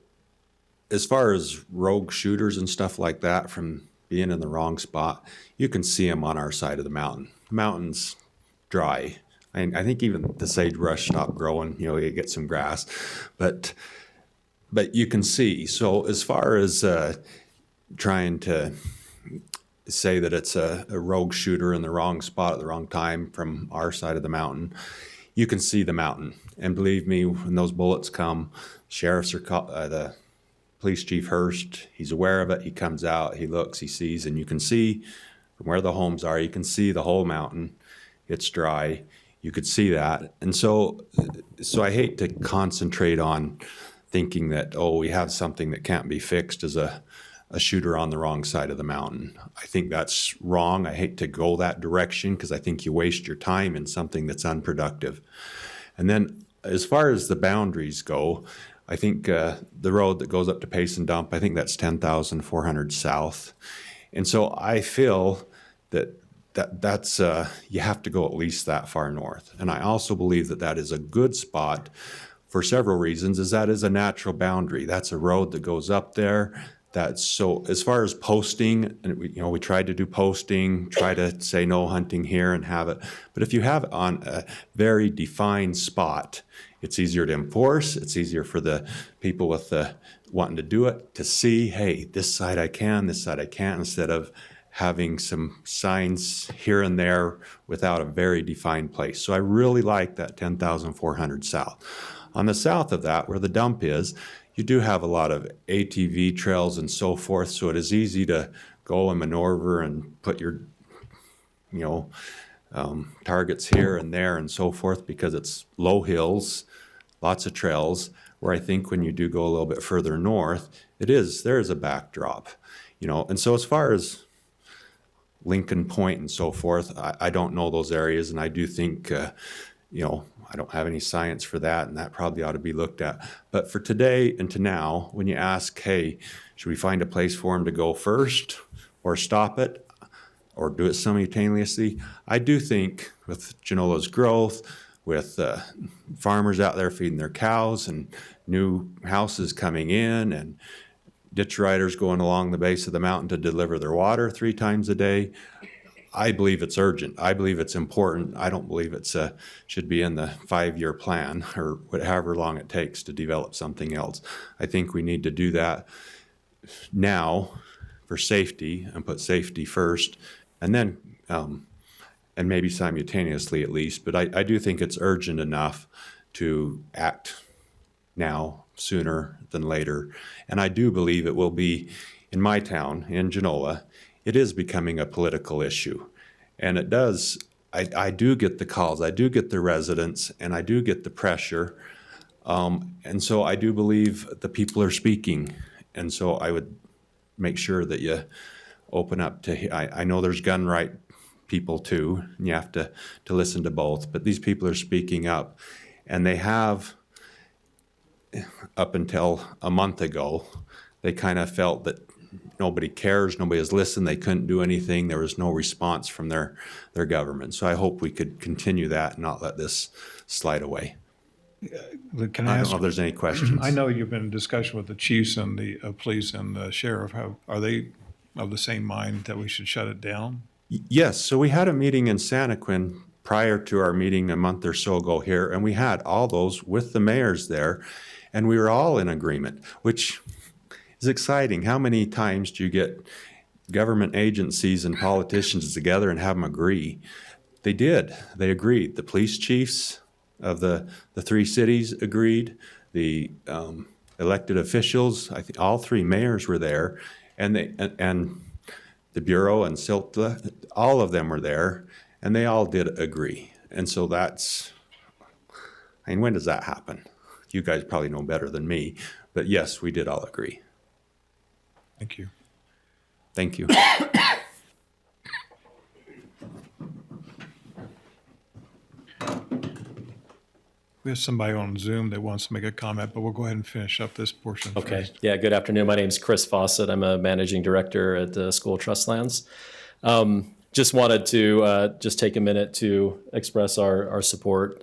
as far as rogue shooters and stuff like that from being in the wrong spot, you can see them on our side of the mountain. The mountain's dry. I think even the sagebrush stopped growing. You get some grass, but you can see. So as far as trying to say that it's a rogue shooter in the wrong spot at the wrong time from our side of the mountain, you can see the mountain. And believe me, when those bullets come, sheriffs are the police chief Hurst, he's aware of it. He comes out, he looks, he sees, and you can see from where the homes are, you can see the whole mountain. It's dry. You could see that. And so I hate to concentrate on thinking that, we have something that can't be fixed as a shooter on the wrong side of the mountain. I think that's wrong. I hate to go that direction because I think you waste your time in something that's unproductive. And then as far as the boundaries go, I think the road that goes up to Payson Dump, I think that's 10,400 south. And so I feel that's you have to go at least that far north. And I also believe that is a good spot for several reasons, is that is a natural boundary. That's a road that goes up there. So as far as posting, and we tried to do posting, try to say no hunting here and have it. But if you have it on a very defined spot, it's easier to enforce. It's easier for the people with wanting to do it to see, hey, this side I can, this side I can't, instead of having some signs here and there without a very defined place. So I really like that 10,400 south. On the south of that, where the dump is, you do have a lot of ATV trails and so forth, so it is easy to go and maneuver and put your, targets here and there and so forth, because it's low hills, lots of trails, where I think when you do go a little bit further north, there is a backdrop, And so as far as Lincoln Point and so forth, I don't know those areas, and I do think, I don't have any science for that, and that probably ought to be looked at. But for today and to now, when you ask, hey, should we find a place for them to go first, or stop it, or do it simultaneously? I do think with Genola's growth, with farmers out there feeding their cows, and new houses coming in, and ditch riders going along the base of the mountain to deliver their water 3 times a day, I believe it's urgent. I believe it's important. I don't believe it's should be in the 5-year plan or however long it takes to develop something else. I think we need to do that now for safety and put safety first, and then and maybe simultaneously at least. But I do think it's urgent enough to act now sooner than later. And I do believe it will be in my town, in Genola. It is becoming a political issue. And it does, I do get the calls, I do get the residents, and I do get the pressure. And so I do believe the people are speaking. And so I would make sure that you open up to, I know there's gun right people too, and you have to listen to both, but these people are speaking up. And they have, up until a month ago, they kind of felt that nobody cares, nobody has listened, they couldn't do anything, there was no response from their government. So I hope we could continue that and not let this slide away. Can I I don't ask? know if there's any questions. I know you've been in discussion with the chiefs and the police and the sheriff. Are they of the same mind that we should shut it down? Yes, so we had a meeting in Santaquin prior to our meeting a month or so ago here, and we had all those with the mayors there, and we were all in agreement, which is exciting. How many times do you get government agencies and politicians together and have them agree? They did. They agreed. The police chiefs of the 3 cities agreed. The elected officials, I think all 3 mayors were there, and the Bureau and SILTA, all of them were there, and they all did agree. And so when does that happen? You guys probably know better than me, but yes, we did all agree. Thank you. Thank you. We have somebody on Zoom that wants to make a comment, but we'll go ahead and finish up this portion Okay. first. Yeah, good afternoon. My name is Chris Fawcett. I'm a managing director at the School Trust Lands. Just wanted to just take a minute to express our support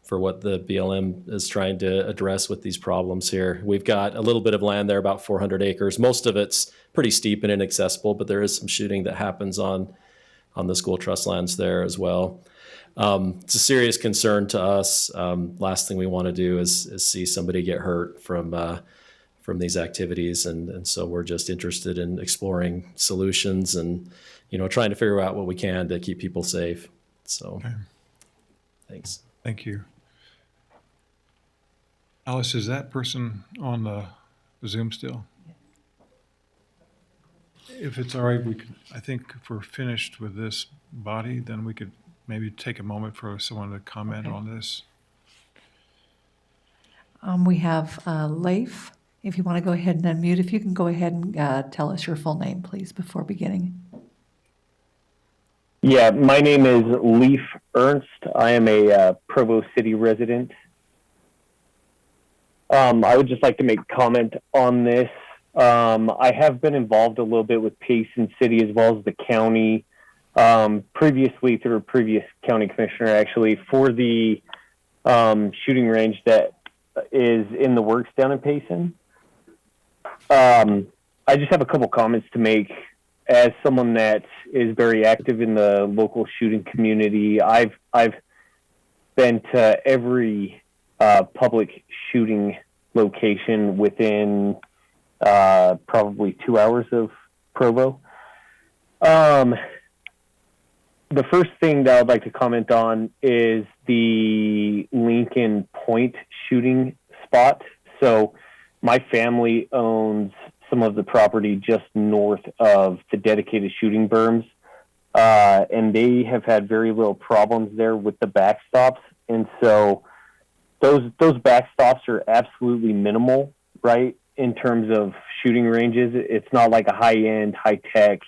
for what the BLM is trying to address with these problems here. We've got a little bit of land there, about 400 acres. Most of it's pretty steep and inaccessible, but there is some shooting that happens on the School Trust Lands there as well. It's a serious concern to us. Last thing we want to do is see somebody get hurt from these activities, and so we're just interested in exploring solutions and trying to figure out what we can to keep people safe. So, Okay. Thanks. Thank you. Alice, is that person on the Zoom still? If it's all right, I think if we're finished with this body, then we could maybe take a moment for someone to comment Okay. on this. We have Leif. If you want to go ahead and unmute, if you can go ahead and tell us your full name, please, before beginning. Yeah, my name is Leif Ernst. I am a Provo City resident. I would just like to make comment on this. I have been involved a little bit with Payson City as well as the county, previously through a previous county commissioner, actually, for the shooting range that is in the works down in Payson. I just have a couple comments to make. As someone that is very active in the local shooting community, I've been to every public shooting location within probably 2 hours of Provo. The first thing that I'd like to comment on is the Lincoln Point shooting spot. So my family owns some of the property just north of the dedicated shooting berms, and they have had very little problems there with the backstops. And so those backstops are absolutely minimal, right? In terms of shooting ranges, it's not like a high-end, high-tech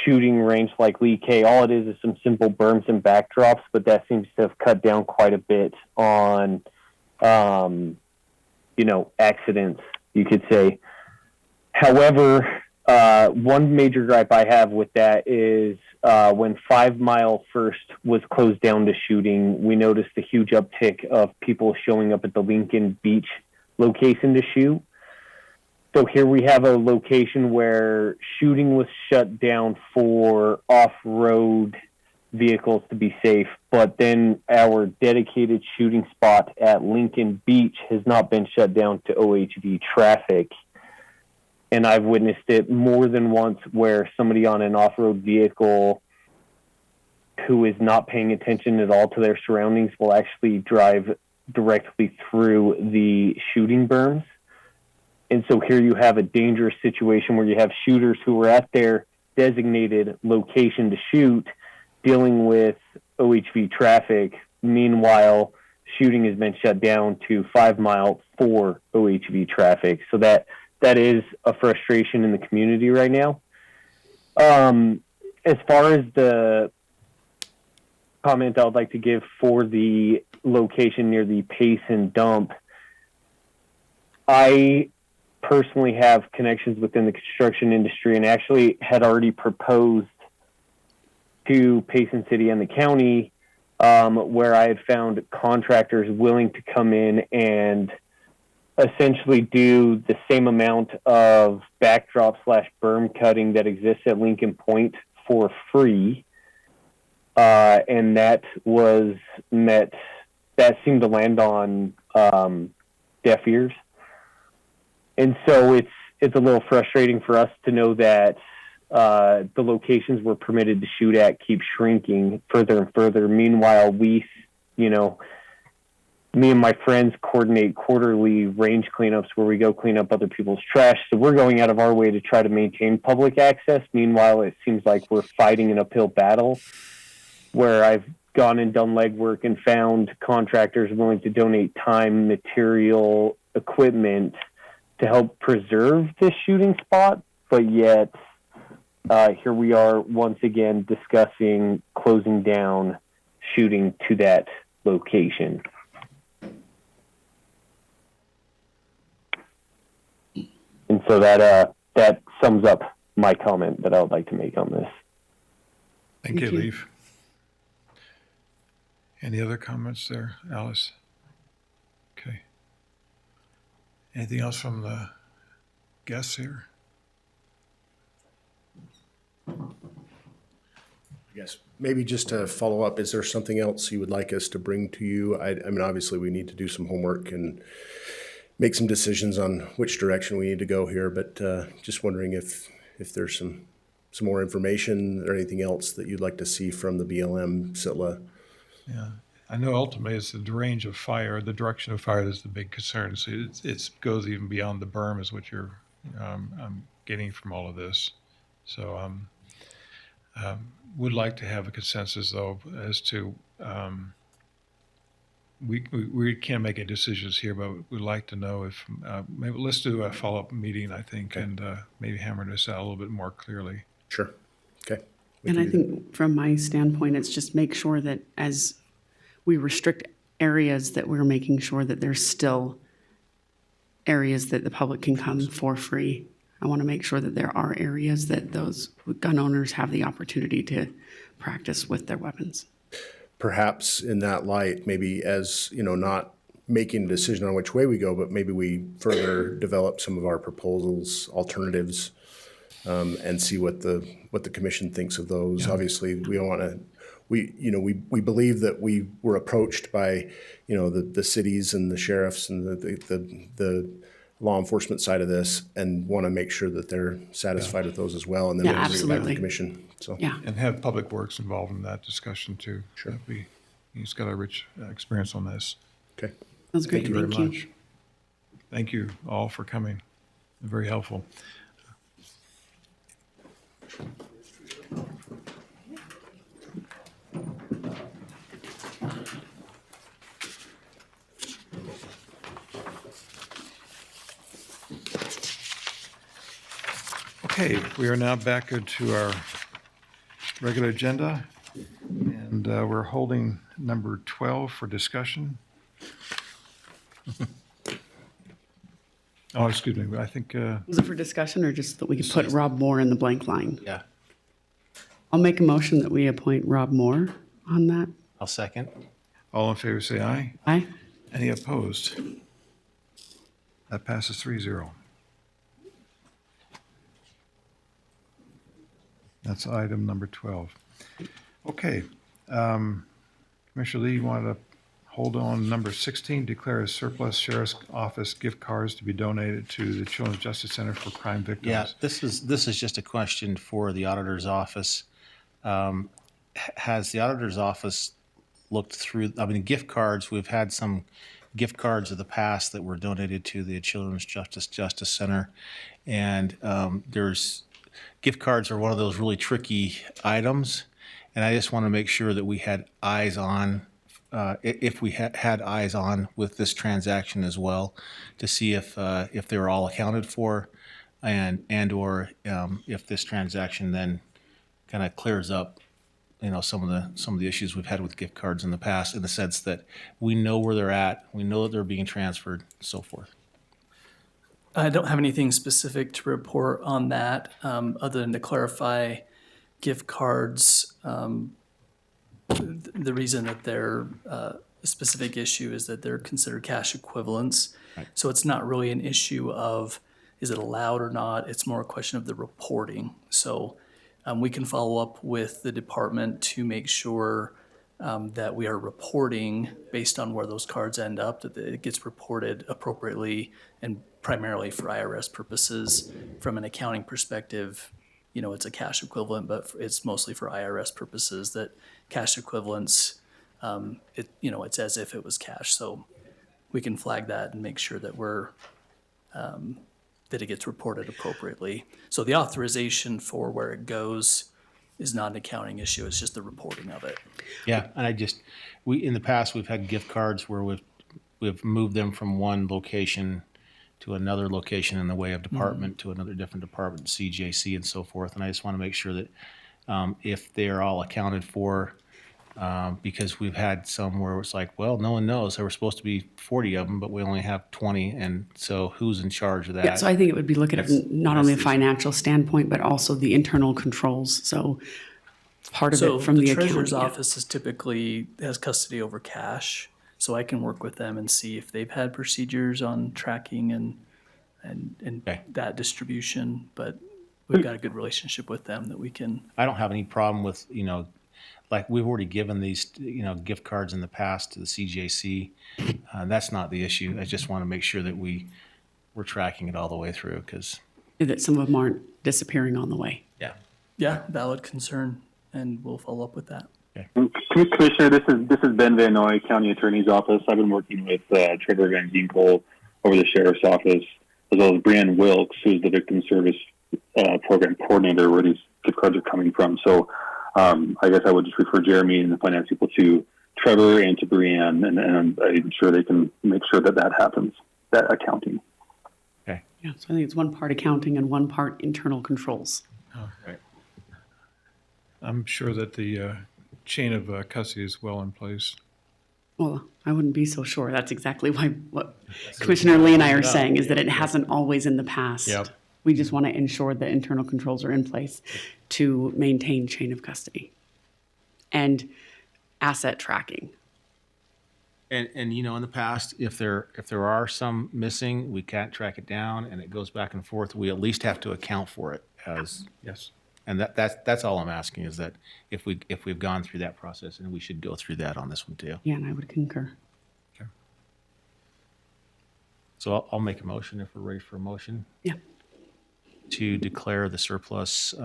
shooting range like Lee K. All it is some simple berms and backdrops, but that seems to have cut down quite a bit on, accidents, you could say. However, one major gripe I have with that is when 5 Mile first was closed down to shooting, we noticed a huge uptick of people showing up at the Lincoln Beach location to shoot. So here we have a location where shooting was shut down for off-road vehicles to be safe, but then our dedicated shooting spot at Lincoln Beach has not been shut down to OHV traffic. And I've witnessed it more than once where somebody on an off-road vehicle who is not paying attention at all to their surroundings will actually drive directly through the shooting berms. And so here you have a dangerous situation where you have shooters who were at their designated location to shoot, dealing with OHV traffic. Meanwhile, shooting has been shut down to 5 Mile for OHV traffic. So that is a frustration in the community right now. As far as the comment I would like to give for the location near the Pace and Dump, I personally have connections within the construction industry and actually had already proposed to Payson City and the county where I had found contractors willing to come in and essentially do the same amount of backdrop / berm cutting that exists at Lincoln Point for free. And that seemed to land on deaf ears. And so it's a little frustrating for us to know that the locations we're permitted to shoot at keep shrinking further and further. Meanwhile, me and my friends coordinate quarterly range cleanups where we go clean up other people's trash. So we're going out of our way to try to maintain public access. Meanwhile, it seems like we're fighting an uphill battle where I've gone and done legwork and found contractors willing to donate time, material, equipment to help preserve this shooting spot, but yet here we are once again discussing closing down shooting to that location. And so that sums up my comment that I would like to make on this. Thank you, Leif. Any other comments there, Alice? Okay. Anything else from the guests here? I guess maybe just to follow up, is there something else you would like us to bring to you? I mean, obviously we need to do some homework and make some decisions on which direction we need to go here, but just wondering if there's some more information or anything else that you'd like to see from the BLM, SITLA. Yeah, I know ultimately it's the range of fire, the direction of fire that's the big concern. So it goes even beyond the berm is what you're getting from all of this. So would like to have a consensus though as to we can't make any decisions here, but we'd like to know if maybe let's do a follow-up meeting, I think, and maybe hammer this out a little bit more clearly. Sure. Okay. And I think from my standpoint, it's just make sure that as we restrict areas that we're making sure that there's still areas that the public can come for free. I want to make sure that there are areas that those gun owners have the opportunity to practice with their weapons. Perhaps in that light, maybe as, not making a decision on which way we go, but maybe we further develop some of our proposals, alternatives, and see what the commission thinks of those. Yeah. Obviously, we don't want to. We believe that we were approached by, the cities and the sheriffs and the law enforcement side of this, and want to make sure that they're satisfied with those as well, and then we'll bring it back to the commission. So and have Public Works involved in that discussion too. Sure, he's got a rich experience on this. Okay, that's great. Thank you very much. Thank you all for coming. Very helpful. Okay, we are now back into our regular agenda, and we're holding number 12 for discussion. Oh, excuse me, I think, Was it for discussion or just that we could put Rob Moore in the blank line? Yeah, I'll make a motion that we appoint Rob Moore on that. I'll second. all in favor say aye. Aye. Any opposed? That passes 3-0. That's item number 12. Okay. Commissioner Lee, you wanted to hold on number 16, declare a surplus sheriff's office gift cards to be donated to the Children's Justice Center for crime victims. Yeah, this is just a question for the auditor's office. Has the auditor's office looked through, I mean, gift cards, we've had some gift cards of the past that were donated to the Children's Justice Center. And there's, gift cards are one of those really tricky items. And I just want to make sure that we had eyes on, if we had eyes on with this transaction as well, to see if they were all accounted for and/or if this transaction then kind of clears up, you know, some of the issues we've had with gift cards in the past, in the sense that we know where they're at, we know that they're being transferred, and so forth. I don't have anything specific to report on that, other than to clarify gift cards. The reason that they're a specific issue is that they're considered cash equivalents. Right. So it's not really an issue of is it allowed or not. It's more a question of the reporting. So we can follow up with the department to make sure that we are reporting based on where those cards end up, that it gets reported appropriately and primarily for IRS purposes. From an accounting perspective, you know, it's a cash equivalent, but it's mostly for IRS purposes, that cash equivalents, it's as if it was cash. So we can flag that and make sure that that it gets reported appropriately. So the authorization for where it goes is not an accounting issue. It's just the reporting of it. Yeah, and in the past, we've had gift cards where we've moved them from one location to another location in the way of department to another different department, CJC and so forth. And I just want to make sure that if they're all accounted for, because we've had some where it's like, well, no one knows. There were supposed to be 40 of them, but we only have 20. And so who's in charge of that? Yeah, so I think it would be looking at not only a financial standpoint, but also the internal controls. So part of it from the treasurer's accounting. office is typically has custody over cash. So I can work with them and see if they've had procedures on tracking and Okay. that distribution. But we've got a good relationship with them that we can. I don't have any problem with, like we've already given these, gift cards in the past to the CJC. That's not the issue. I just want to make sure that we're tracking it all the way through, because. That some of them aren't disappearing on the way. Yeah. Yeah, valid concern, and we'll follow up with that. Commissioner, this is Ben Van Noy, County Attorney's Office. I've been working with Trevor Van Ginkel over the Sheriff's Office, as well as Brianne Wilkes, who's the Victim Service Program Coordinator, where these gift cards are coming from. So I guess I would just refer Jeremy and the finance people to Trevor and to Brianne, and I'm sure they can make sure that happens, that accounting. Okay. Yeah, so I think it's one part accounting and one part internal controls. Oh, right. I'm sure that the chain of custody is well in place. Well, I wouldn't be so sure. That's exactly what Commissioner Lee and I are saying, is that it hasn't always in the past. Yep. We just want to ensure that internal controls are in place to maintain chain of custody and asset tracking. And in the past, if there are some missing, we can't track it down and it goes back and forth, we at least have to account for it as. Yes. And that's all I'm asking, is that if we've gone through that process, and we should go through that on this one too. Yeah, and I would concur. Okay. So I'll make a motion if we're ready for a motion. Yeah. To declare the surplus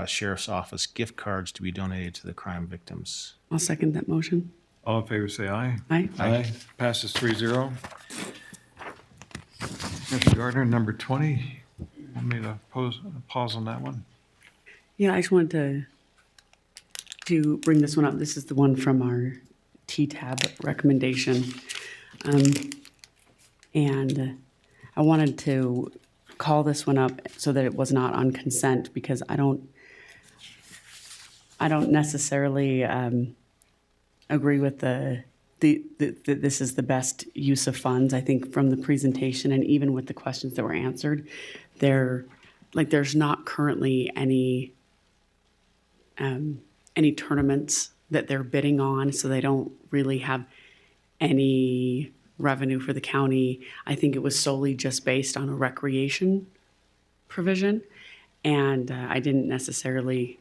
sheriff's office gift cards to be donated to the crime victims. I'll second that motion. All in favor say aye. Aye. Aye. Passes 3-0. Mr. Gardner, number 20. Want me to pause on that one? Yeah, I just wanted to bring this one up. This is the one from our T-tab recommendation. And I wanted to call this one up so that it was not on consent, because I don't necessarily agree with that this is the best use of funds. I think from the presentation and even with the questions that were answered, there's not currently any tournaments that they're bidding on, so they don't really have any revenue for the county. I think it was solely just based on a recreation provision, and I didn't necessarily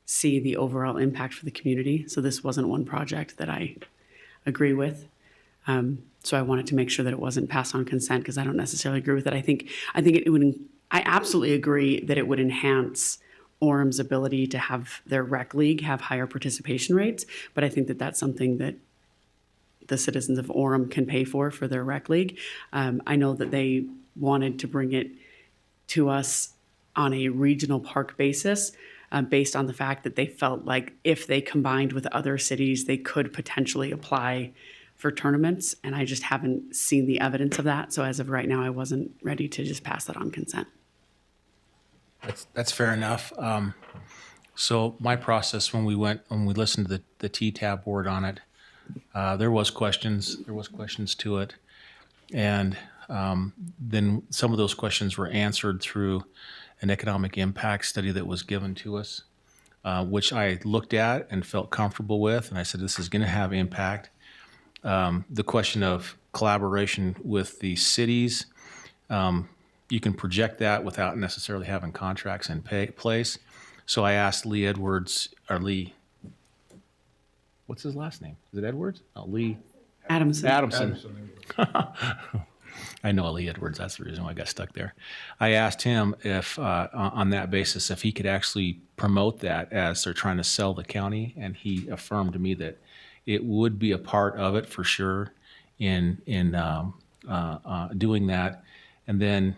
see the overall impact for the community. So this wasn't one project that I agree with. So I wanted to make sure that it wasn't passed on consent, because I don't necessarily agree with it. I think it would. I absolutely agree that it would enhance Orem's ability to have their rec league have higher participation rates, but I think that that's something that the citizens of Orem can pay for their rec league. I know that they wanted to bring it to us on a regional park basis, based on the fact that they felt like if they combined with other cities, they could potentially apply for tournaments. And I just haven't seen the evidence of that. So as of right now, I wasn't ready to just pass that on consent. That's fair enough. So my process when we listened to the TTAB board on it, there was questions to it, and then some of those questions were answered through an economic impact study that was given to us, which I looked at and felt comfortable with, and I said this is going to have impact. The question of collaboration with the cities, you can project that without necessarily having contracts in place. So I asked Lee Edwards, or Lee, what's his last name? Is it Edwards? Oh, Lee Adamson. I know Lee Edwards. That's the reason why I got stuck there. I asked him if, on that basis, if he could actually promote that as they're trying to sell the county, and he affirmed to me that it would be a part of it for sure in doing that. And then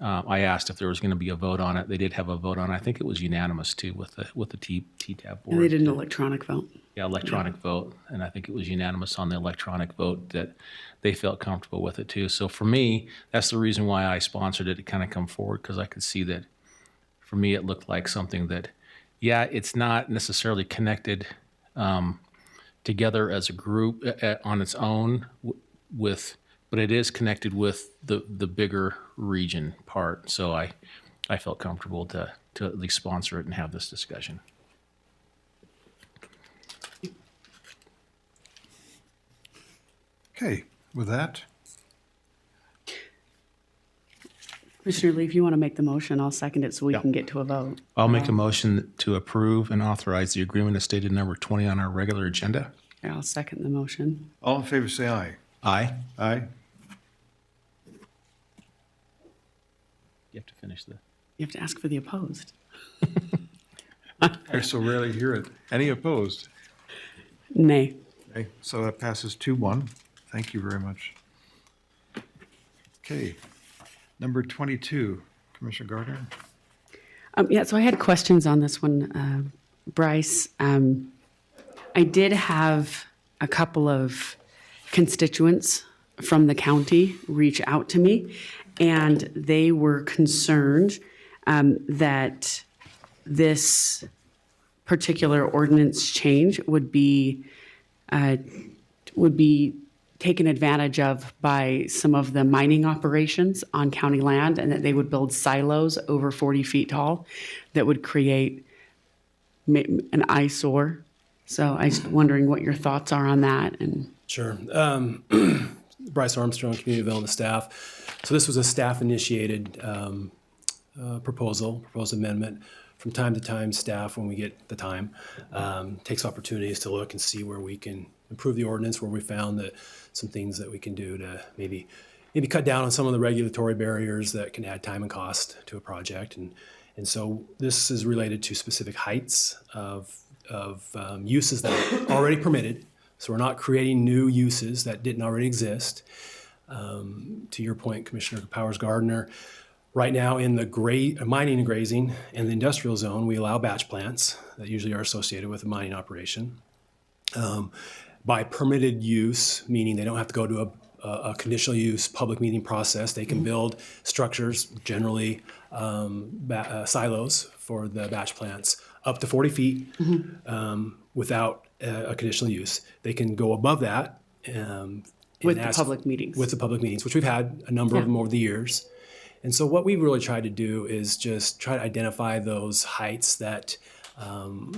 I asked if there was going to be a vote on it. They did have a vote on it. I think it was unanimous too with the TTAB board. And they did an electronic vote. Yeah, electronic vote, and I think it was unanimous on the electronic vote that they felt comfortable with it too. So for me, that's the reason why I sponsored it to kind of come forward, because I could see that for me it looked like something that, yeah, it's not necessarily connected together as a group on its own but it is connected with the bigger region part. So I felt comfortable to at least sponsor it and have this discussion. Okay, with that, Commissioner Lee, if you want to make the motion, I'll second it so we can get to a vote. I'll make a motion to approve and authorize the agreement as stated number 20 on our regular agenda. Yeah, I'll second the motion. all in favor say aye. Aye. Aye. You have to finish the. You have to ask for the opposed. I so rarely hear it. Any opposed? Nay. Okay, so that passes 2-1. Thank you very much. Okay, number 22, Commissioner Gardner. Yeah, so I had questions on this one, Bryce. I did have a couple of constituents from the county reach out to me, and they were concerned that this particular ordinance change would be taken advantage of by some of the mining operations on county land, and that they would build silos over 40 feet tall that would create an eyesore. So I was wondering what your thoughts are on that. And Sure. Bryce Armstrong, Community Development staff. So this was a staff-initiated proposed amendment. From time to time, staff, when we get the time, takes opportunities to look and see where we can improve the ordinance, where we found that some things that we can do to maybe cut down on some of the regulatory barriers that can add time and cost to a project. And so this is related to specific heights of uses that are already permitted. So we're not creating new uses that didn't already exist. To your point, Commissioner Powers-Gardner, right now in the mining and grazing and the industrial zone, we allow batch plants that usually are associated with a mining operation. By permitted use, meaning they don't have to go to a conditional use public meeting process. They can build structures, generally silos for the batch plants, up to 40 feet without a conditional use. They can go above that. With the public meetings. With the public meetings, which we've had a number of them over the years. And so what we really tried to do is just try to identify those heights that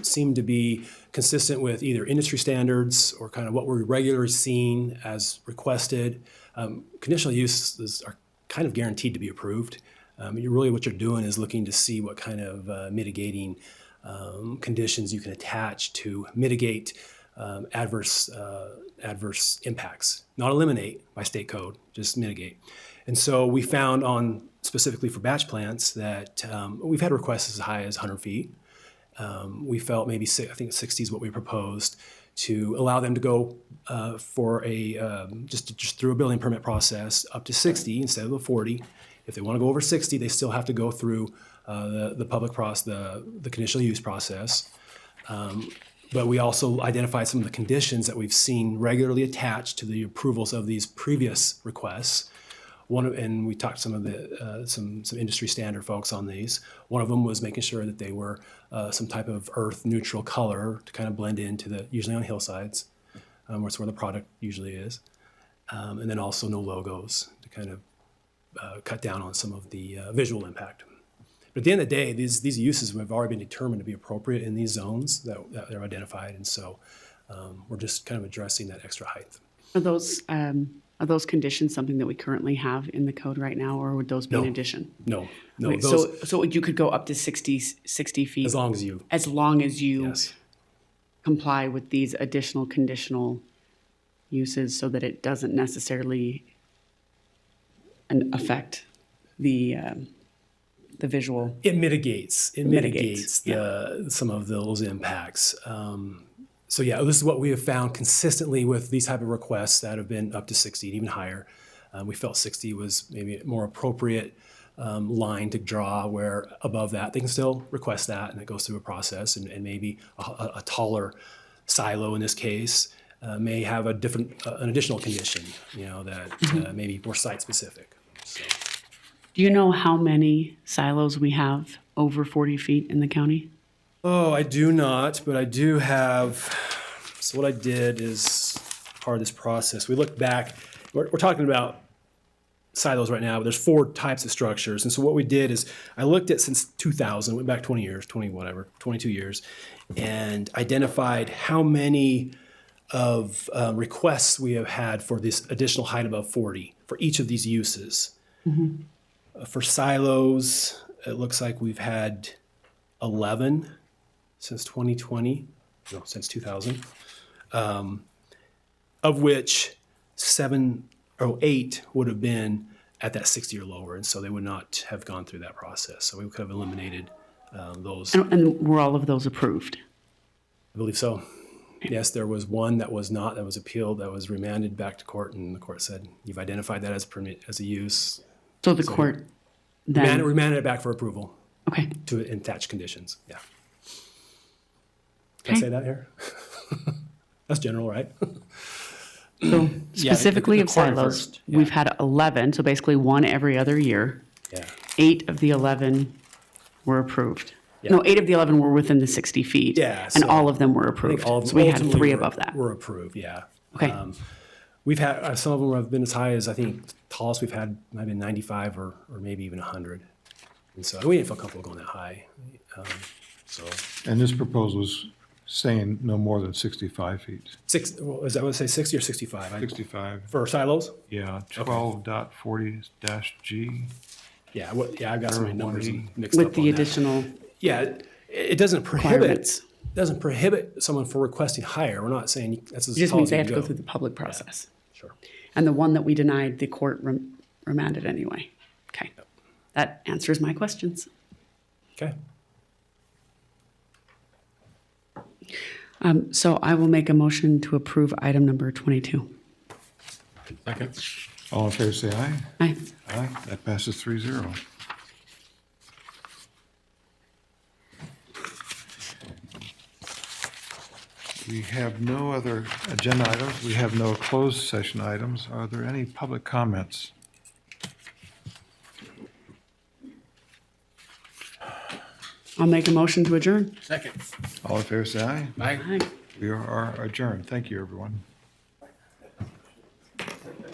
seem to be consistent with either industry standards or kind of what we're regularly seeing as requested. Conditional uses are kind of guaranteed to be approved. Really what you're doing is looking to see what kind of mitigating conditions you can attach to mitigate adverse impacts. Not eliminate by state code, just mitigate. And so we found specifically for batch plants that we've had requests as high as 100 feet. We felt maybe, I think 60 is what we proposed, to allow them to go for just through a building permit process up to 60 instead of the 40. If they want to go over 60, they still have to go through the public process, the conditional use process. But we also identified some of the conditions that we've seen regularly attached to the approvals of these previous requests. And we talked to some of the some industry standard folks on these. One of them was making sure that they were some type of earth neutral color to kind of blend into usually on hillsides, where the product usually is. And then also no logos to kind of cut down on some of the visual impact. But at the end of the day, these uses have already been determined to be appropriate in these zones that are identified. And so we're just kind of addressing that extra height. Are those conditions something that we currently have in the code right now, or would those be in addition? No. Wait, so you could go up to 60 feet? As long as you. Yes. Comply with these additional conditional uses so that it doesn't necessarily affect the visual. It mitigates some of those impacts. So yeah, this is what we have found consistently with these type of requests that have been up to 60 and even higher. We felt 60 was maybe a more appropriate line to draw, where above that they can still request that, and it goes through a process, and maybe a taller silo in this case may have an additional condition, that may be more site specific. So. Do you know how many silos we have over 40 feet in the county? Oh, I do not, but I do have. So what I did is part of this process. We looked back. We're talking about silos right now, but there's 4 types of structures. And so what we did is I looked at since 2000, went back 22 years, and identified how many of requests we have had for this additional height above 40 for each of these uses. Mm-hmm. For silos, it looks like we've had 11 since 2020, no, since 2000, of which 7 or 8 would have been at that 60 or lower, and so they would not have gone through that process. So we could have eliminated those. And were all of those approved? I believe so. Yes, there was one that was not, that was appealed, that was remanded back to court, and the court said, you've identified that as permit, as a use. So the court then... Remanded it back for approval. Okay. To attach conditions, yeah. Can I say that here? That's general, right? So specifically the of silos, we've had 11, so basically 1 every other year. Yeah. 8 of the 11 were approved. Yeah. No, 8 of the 11 were within the 60 feet. Yeah. And so all of them were I think approved. all of them So we had ultimately 3 were- above that. Were approved, yeah. Okay. We've had, some of them have been as high as, I think, tallest we've had might have been 95 or maybe even 100. And so we didn't feel comfortable going that high. And this proposal is saying no more than 65 feet. Is that what it say, 60 or 65? 65. For silos? Yeah, 12.40-G. Yeah, I've got so many numbers mixed With up the on that. additional... Yeah, it doesn't Requirements. prohibit someone from requesting higher. We're not saying that's as It just tall means as they you have to can go through the public process. Sure. And the one that we denied, the court remanded anyway. Okay. That answers my questions. Okay. So I will make a motion to approve item number 22. Second. All in favor, say aye. Aye. Aye, that passes 3-0. We have no other agenda items. We have no closed session items. Are there any public comments? I'll make a motion to adjourn. Second. All in favor, say aye. Aye. We are adjourned. Thank you, everyone.